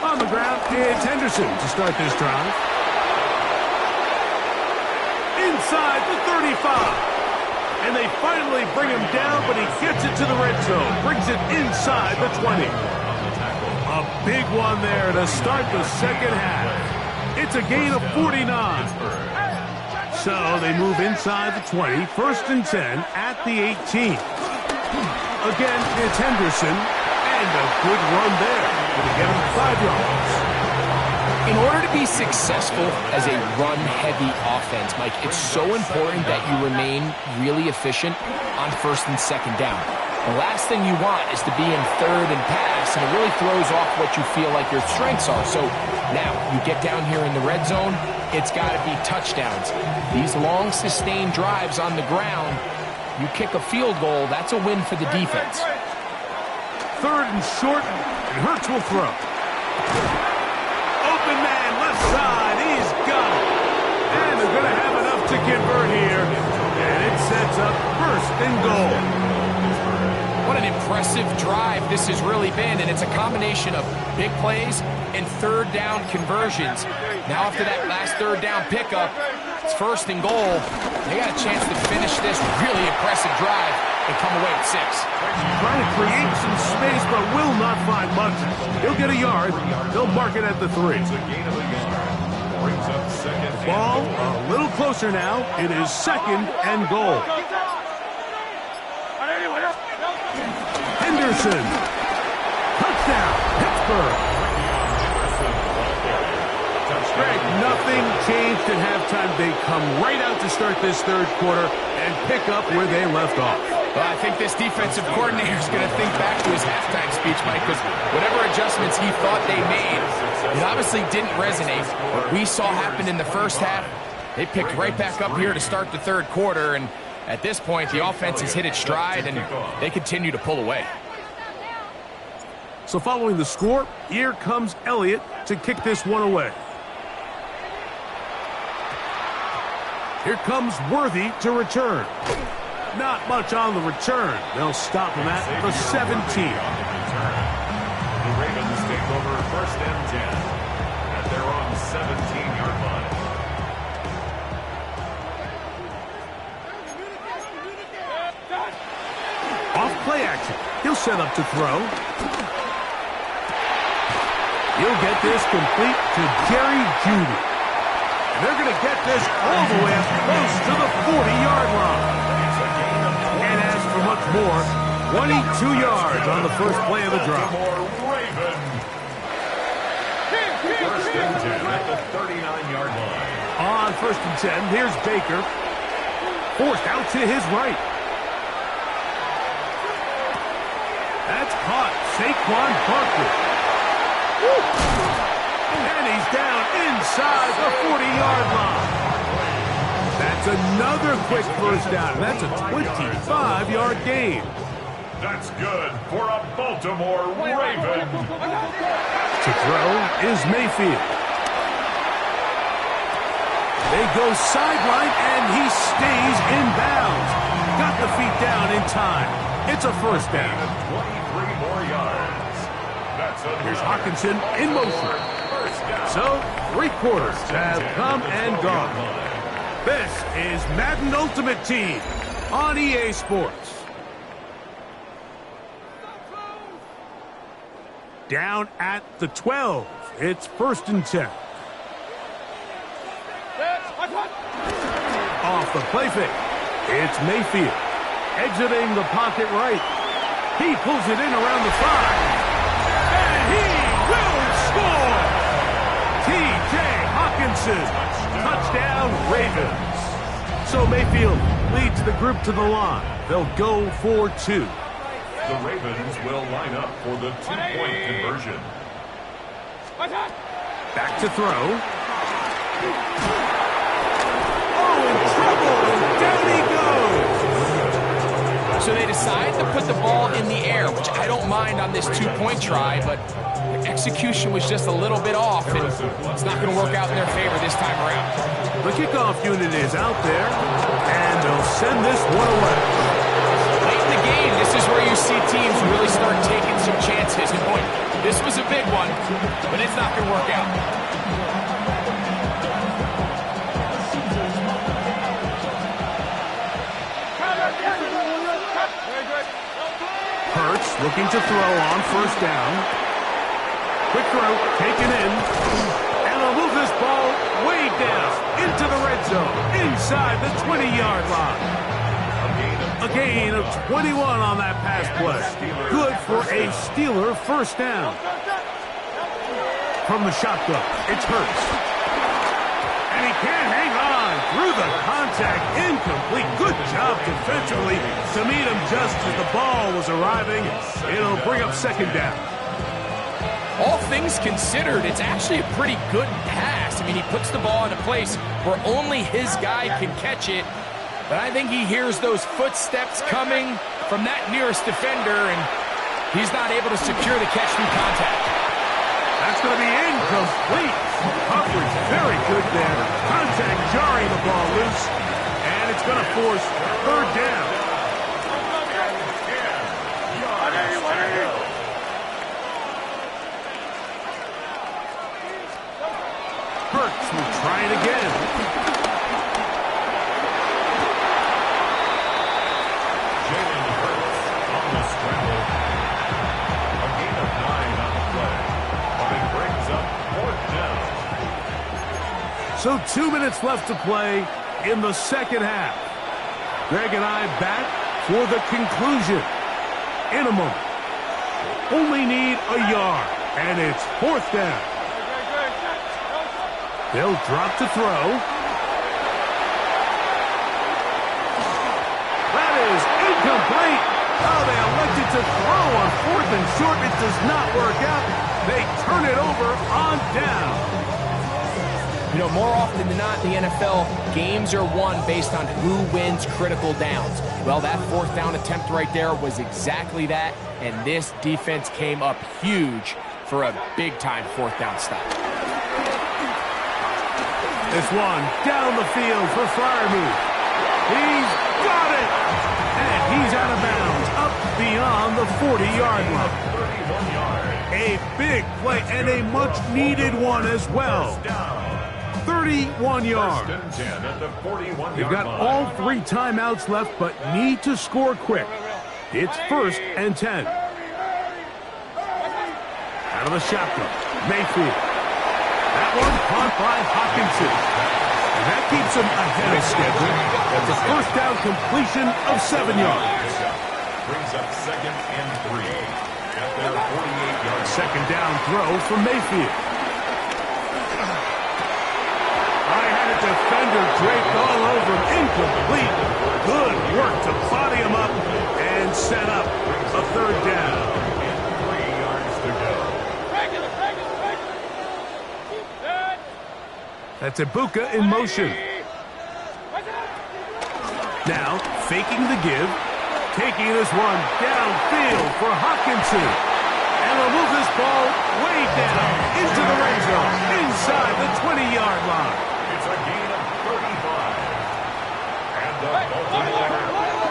On the ground, it's Henderson to start this drive. Inside the 35. And they finally bring him down, but he gets it to the red zone. Brings it inside the 20. A big one there to start the second half. It's a gain of 49. So they move inside the 20. First and 10 at the 18. Again, it's Henderson. And a good run there. Going to get him 5 yards.
In order to be successful as a run-heavy offense, Mike, it's so important that you remain really efficient on first and second down. The last thing you want is to be in third and pass, and it really throws off what you feel like your strengths are. So now you get down here in the red zone, it's got to be touchdowns. These long, sustained drives on the ground, you kick a field goal, that's a win for the defense.
Third and short, and Hurts will throw. Open man, left side, he's got it. And they're going to have enough to convert here. And it sets up first and goal.
What an impressive drive this has really been, and it's a combination of big plays and third down conversions. Now after that last third down pickup, it's first and goal. They got a chance to finish this really impressive drive and come away with 6.
Trying to create some space, but will not find much. He'll get a yard. They'll mark it at the 3. Ball a little closer now. It is second and goal. Henderson. Touchdown, Pittsburgh. Greg, nothing changed at halftime. They come right out to start this third quarter and pick up where they left off.
Well, I think this defensive coordinator is going to think back to his halftime speech, Mike, because whatever adjustments he thought they made, it obviously didn't resonate. What we saw happen in the first half, they picked right back up here to start the third quarter, and at this point, the offense has hit its stride, and they continue to pull away.
So following the score, here comes Elliott to kick this one away. Here comes Worthy to return. Not much on the return. They'll stop him at the 17.
The Ravens take over first and 10 at their own 17-yard line.
Off play action. He'll set up to throw. He'll get this complete to Jerry Jeudy. And they're going to get this all the way up close to the 40-yard line. And as for much more, 22 yards on the first play of the drive.
First and 10 at the 39-yard line.
On first and 10, here's Baker. Forced out to his right. That's caught. Saquon Barkley. And he's down inside the 40-yard line. That's another quick first down. That's a 25-yard gain.
That's good for a Baltimore Raven.
To throw is Mayfield. They go sideline, and he stays in bounds. Got the feet down in time. It's a first down.
23 more yards.
Here's Hawkinson in motion. So, 3 quarters have come and gone. This is Madden Ultimate Team on EA Sports. Down at the 12. It's first and 10. Off the play fake. It's Mayfield. Exiting the pocket right. He pulls it in around the 5. Hawkinson. Touchdown, Ravens. So Mayfield leads the group to the line. They'll go for 2.
The Ravens will line up for the 2-point conversion.
Back to throw. Oh, in trouble, and down he goes.
So they decide to put the ball in the air, which I don't mind on this 2-point try, but the execution was just a little bit off, and it's not going to work out in their favor this time around.
The kickoff unit is out there, and they'll send this one away.
Late in the game, this is where you see teams really start taking some chances. And boy, this was a big one, but it's not going to work out.
Hurts looking to throw on first down. Quick throw, taken in. And they'll move this ball way down into the red zone, inside the 20-yard line. A gain of 21 on that pass play. Good for a Steeler first down. From the shotgun, it's Hurts. And he can't hang on through the contact. Incomplete. Good job defensively to meet him just as the ball was arriving. It'll bring up second down.
All things considered, it's actually a pretty good pass. I mean, he puts the ball in a place where only his guy can catch it. But I think he hears those footsteps coming from that nearest defender, and he's not able to secure the catch through contact.
That's going to be incomplete. Coverage very good there. Contact jarring the ball loose, and it's going to force third down. Hurts will try it again. So 2 minutes left to play in the second half. Greg and I back for the conclusion in a moment. Only need a yard, and it's fourth down. They'll drop to throw. That is incomplete. Oh, they elected to throw on fourth and short. It does not work out. They turn it over on down.
You know, more often than not in the NFL, games are won based on who wins critical downs. Well, that fourth down attempt right there was exactly that, and this defense came up huge for a big-time fourth down stop.
This one down the field for Freiermuth. He's got it! And he's out of bounds, up beyond the 40-yard line. A big play and a much-needed one as well. 31 yards. They've got all 3 timeouts left, but need to score quick. It's 1st and 10. Out of the shotgun, Mayfield. That one caught by Hawkinson. And that keeps him ahead of schedule. That's a first down completion of 7 yards.
Brings up 2nd and 3 at their 48-yard.
Second down throw for Mayfield. Defender draped all over him, incomplete. Good work to body him up and set up a third down.
3 yards to go.
That's Ibuka in motion. Now, faking the give, taking this one downfield for Hawkinson. And they'll move this ball way down into the red zone, inside the 20-yard line.
It's a gain of 35. And the Baltimore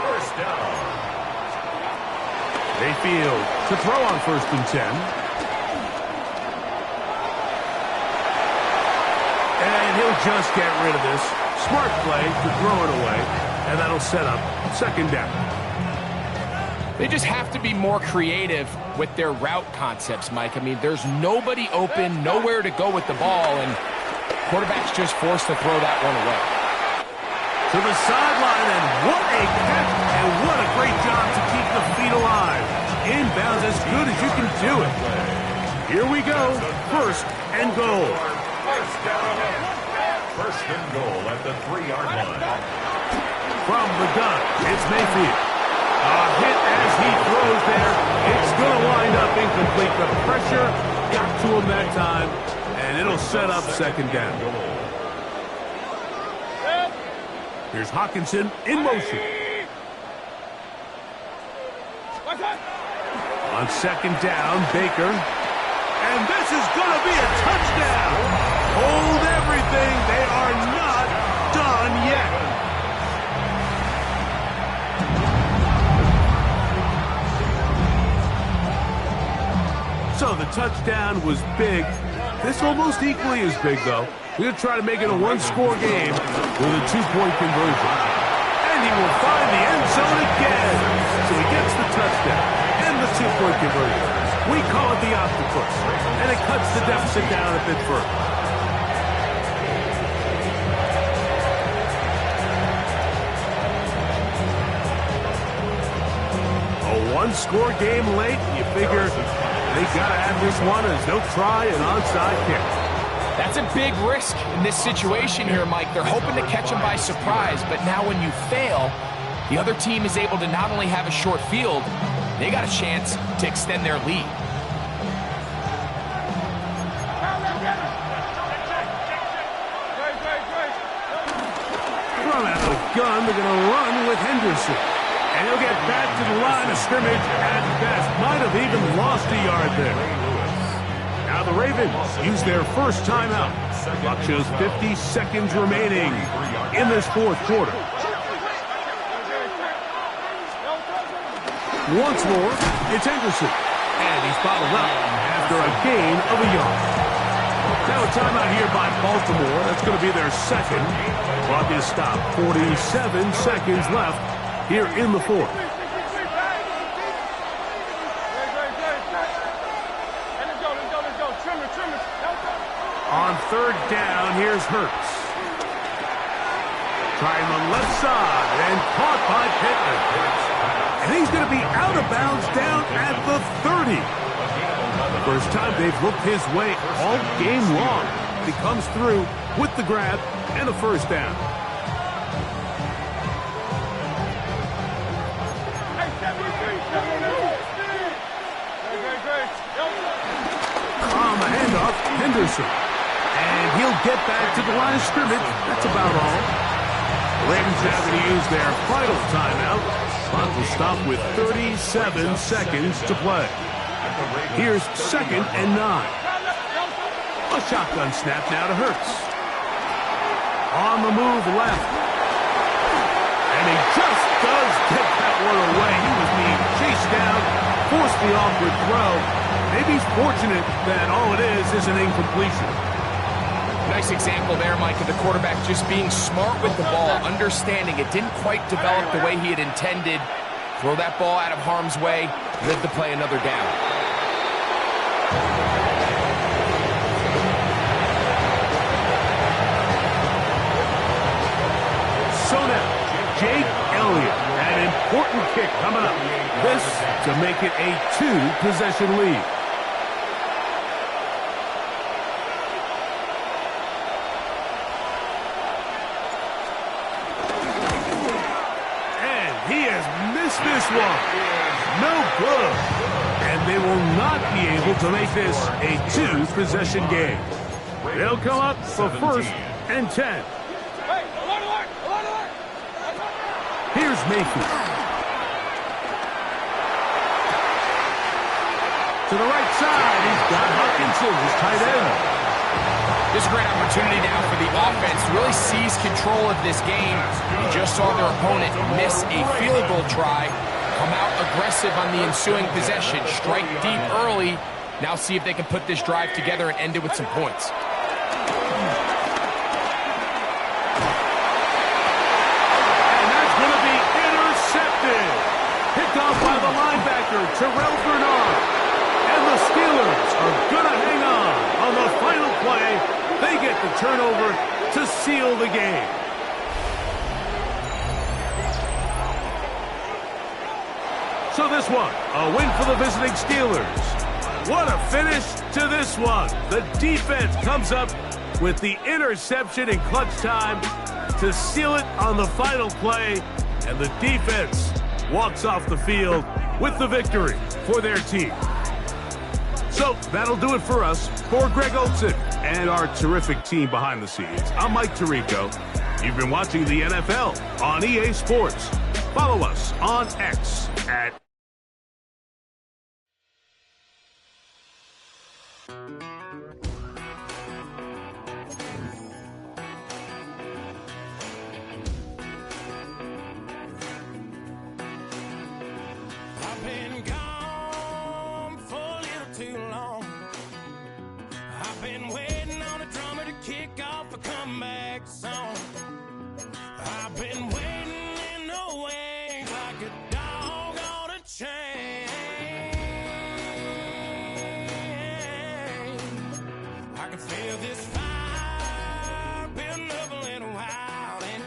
first down.
Mayfield to throw on 1st and 10. And he'll just get rid of this. Smart play to throw it away. And that'll set up 2nd down.
They just have to be more creative with their route concepts, Mike. I mean, there's nobody open, nowhere to go with the ball, and quarterback's just forced to throw that one away.
To the sideline, and what a catch, and what a great job to keep the feet alive. Inbounds as good as you can do it. Here we go, 1st and goal.
First and goal at the 3-yard line.
From the gun, it's Mayfield. A hit as he throws there. It's going to wind up incomplete. The pressure got to him that time, and it'll set up second down. Here's Hawkinson in motion. On second down, Baker. And this is going to be a touchdown. Hold everything. They are not done yet. So the touchdown was big. This almost equally as big, though. We'll try to make it a one-score game with a 2-point conversion. And he will find the end zone again. So he gets the touchdown and the 2-point conversion. We call it the octopus, and it cuts the deficit down a bit further. A one-score game late, you figure they got to have this one as they'll try an onside kick.
That's a big risk in this situation here, Mike. They're hoping to catch him by surprise, but now when you fail, the other team is able to not only have a short field, they got a chance to extend their lead.
From out of the gun, they're going to run with Henderson. And he'll get back to the line of scrimmage at best. Might have even lost a yard there. Now the Ravens use their first timeout. Clock shows 50 seconds remaining in this fourth quarter. Once more, it's Henderson. And he's bottled up after a gain of a yard. Now a timeout here by Baltimore. That's going to be their second. Clock is stopped. 47 seconds left here in the fourth. On third down, here's Hurts. Trying the left side and caught by Pittman. And he's going to be out of bounds down at the 30. First time they've looked his way all game long. He comes through with the grab and a first down. A handoff, Henderson. And he'll get back to the line of scrimmage. That's about all. The Ravens having to use their final timeout. Clock will stop with 37 seconds to play. Here's second and 9. A shotgun snap now to Hurts. On the move left. And he just does get that one away. He was being chased down, forced the awkward throw. Maybe he's fortunate that all it is an incompletion.
Nice example there, Mike, of the quarterback just being smart with the ball, understanding it didn't quite develop the way he had intended. Throw that ball out of harm's way, live to play another down.
So now, Jake Elliott, an important kick coming up. This to make it a 2-possession lead. This one, no good. And they will not be able to make this a 2-possession game. They'll come up for first and 10. Here's Mayfield. To the right side, he's got Hawkinson, his tight end.
This is a great opportunity now for the offense to really seize control of this game. You just saw their opponent miss a field goal try, come out aggressive on the ensuing possession, strike deep early. Now see if they can put this drive together and end it with some points.
And that's going to be intercepted. Picked off by the linebacker, Terrell Bernard. And the Steelers are going to hang on the final play. They get the turnover to seal the game. So this one, a win for the visiting Steelers. What a finish to this one. The defense comes up with the interception in clutch time to seal it on the final play, and the defense walks off the field with the victory for their team. So that'll do it for us. For Greg Olson and our terrific team behind the scenes, I'm Mike Tirico. You've been watching the NFL on EA Sports. Follow us on X at
I've been gone for a little too long. I've been waiting on a drummer to kick off a comeback song. I've been waiting in the wings like a dog on a chain. I can feel this fire building up a little while, and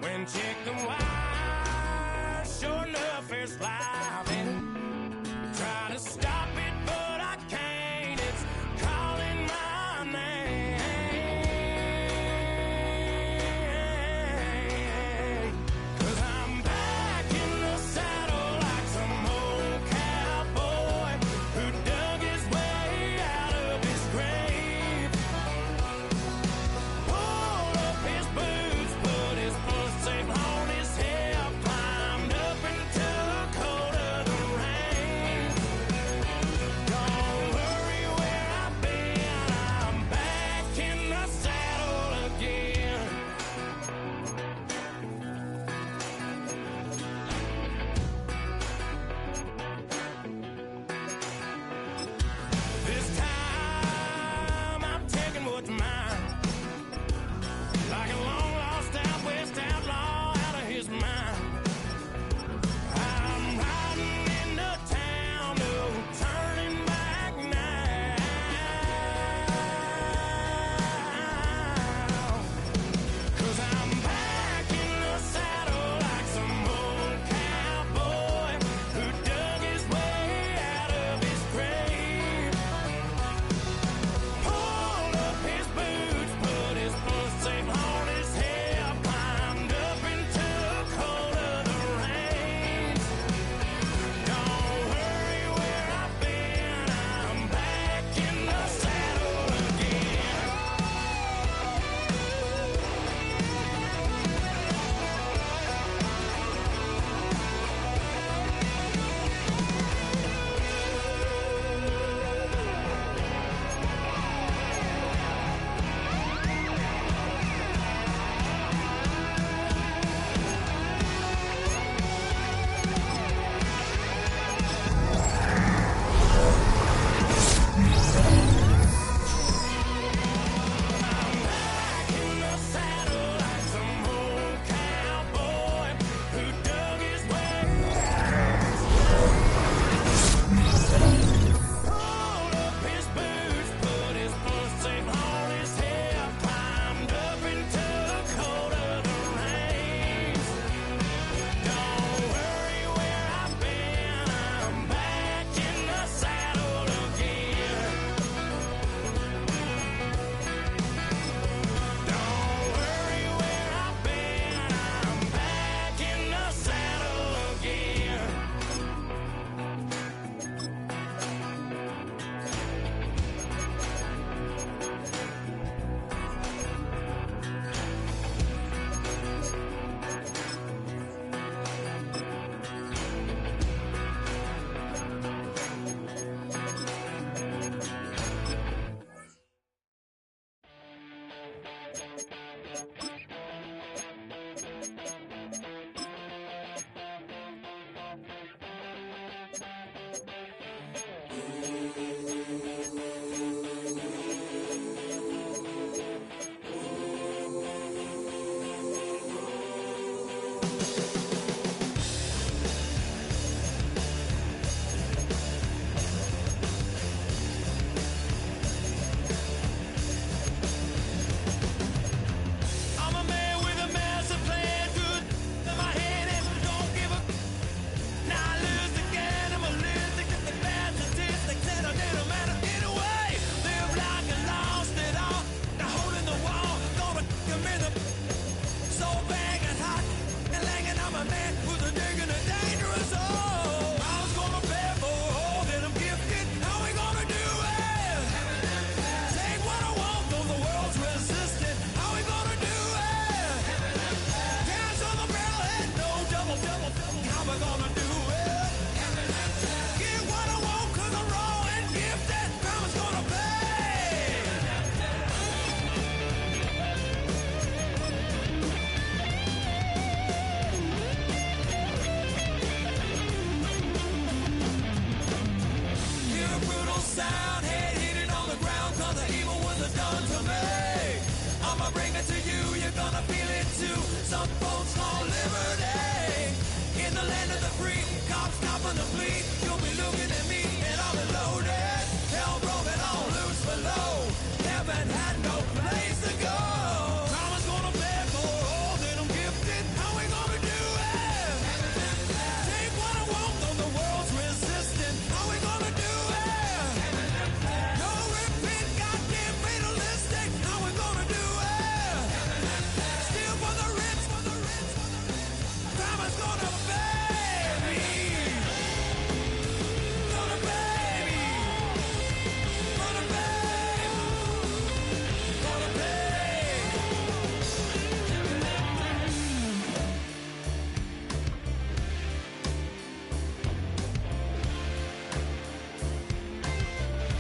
when check the wire, sure enough, there's life in it. Trying to stop it, but I can't.
sound, head hitting on the ground, cause the evil was done to me. I'ma bring it to you, you're gonna feel it too. Some folks call liberty. In the land of the free, cops stopping the fleet. You'll be looking at me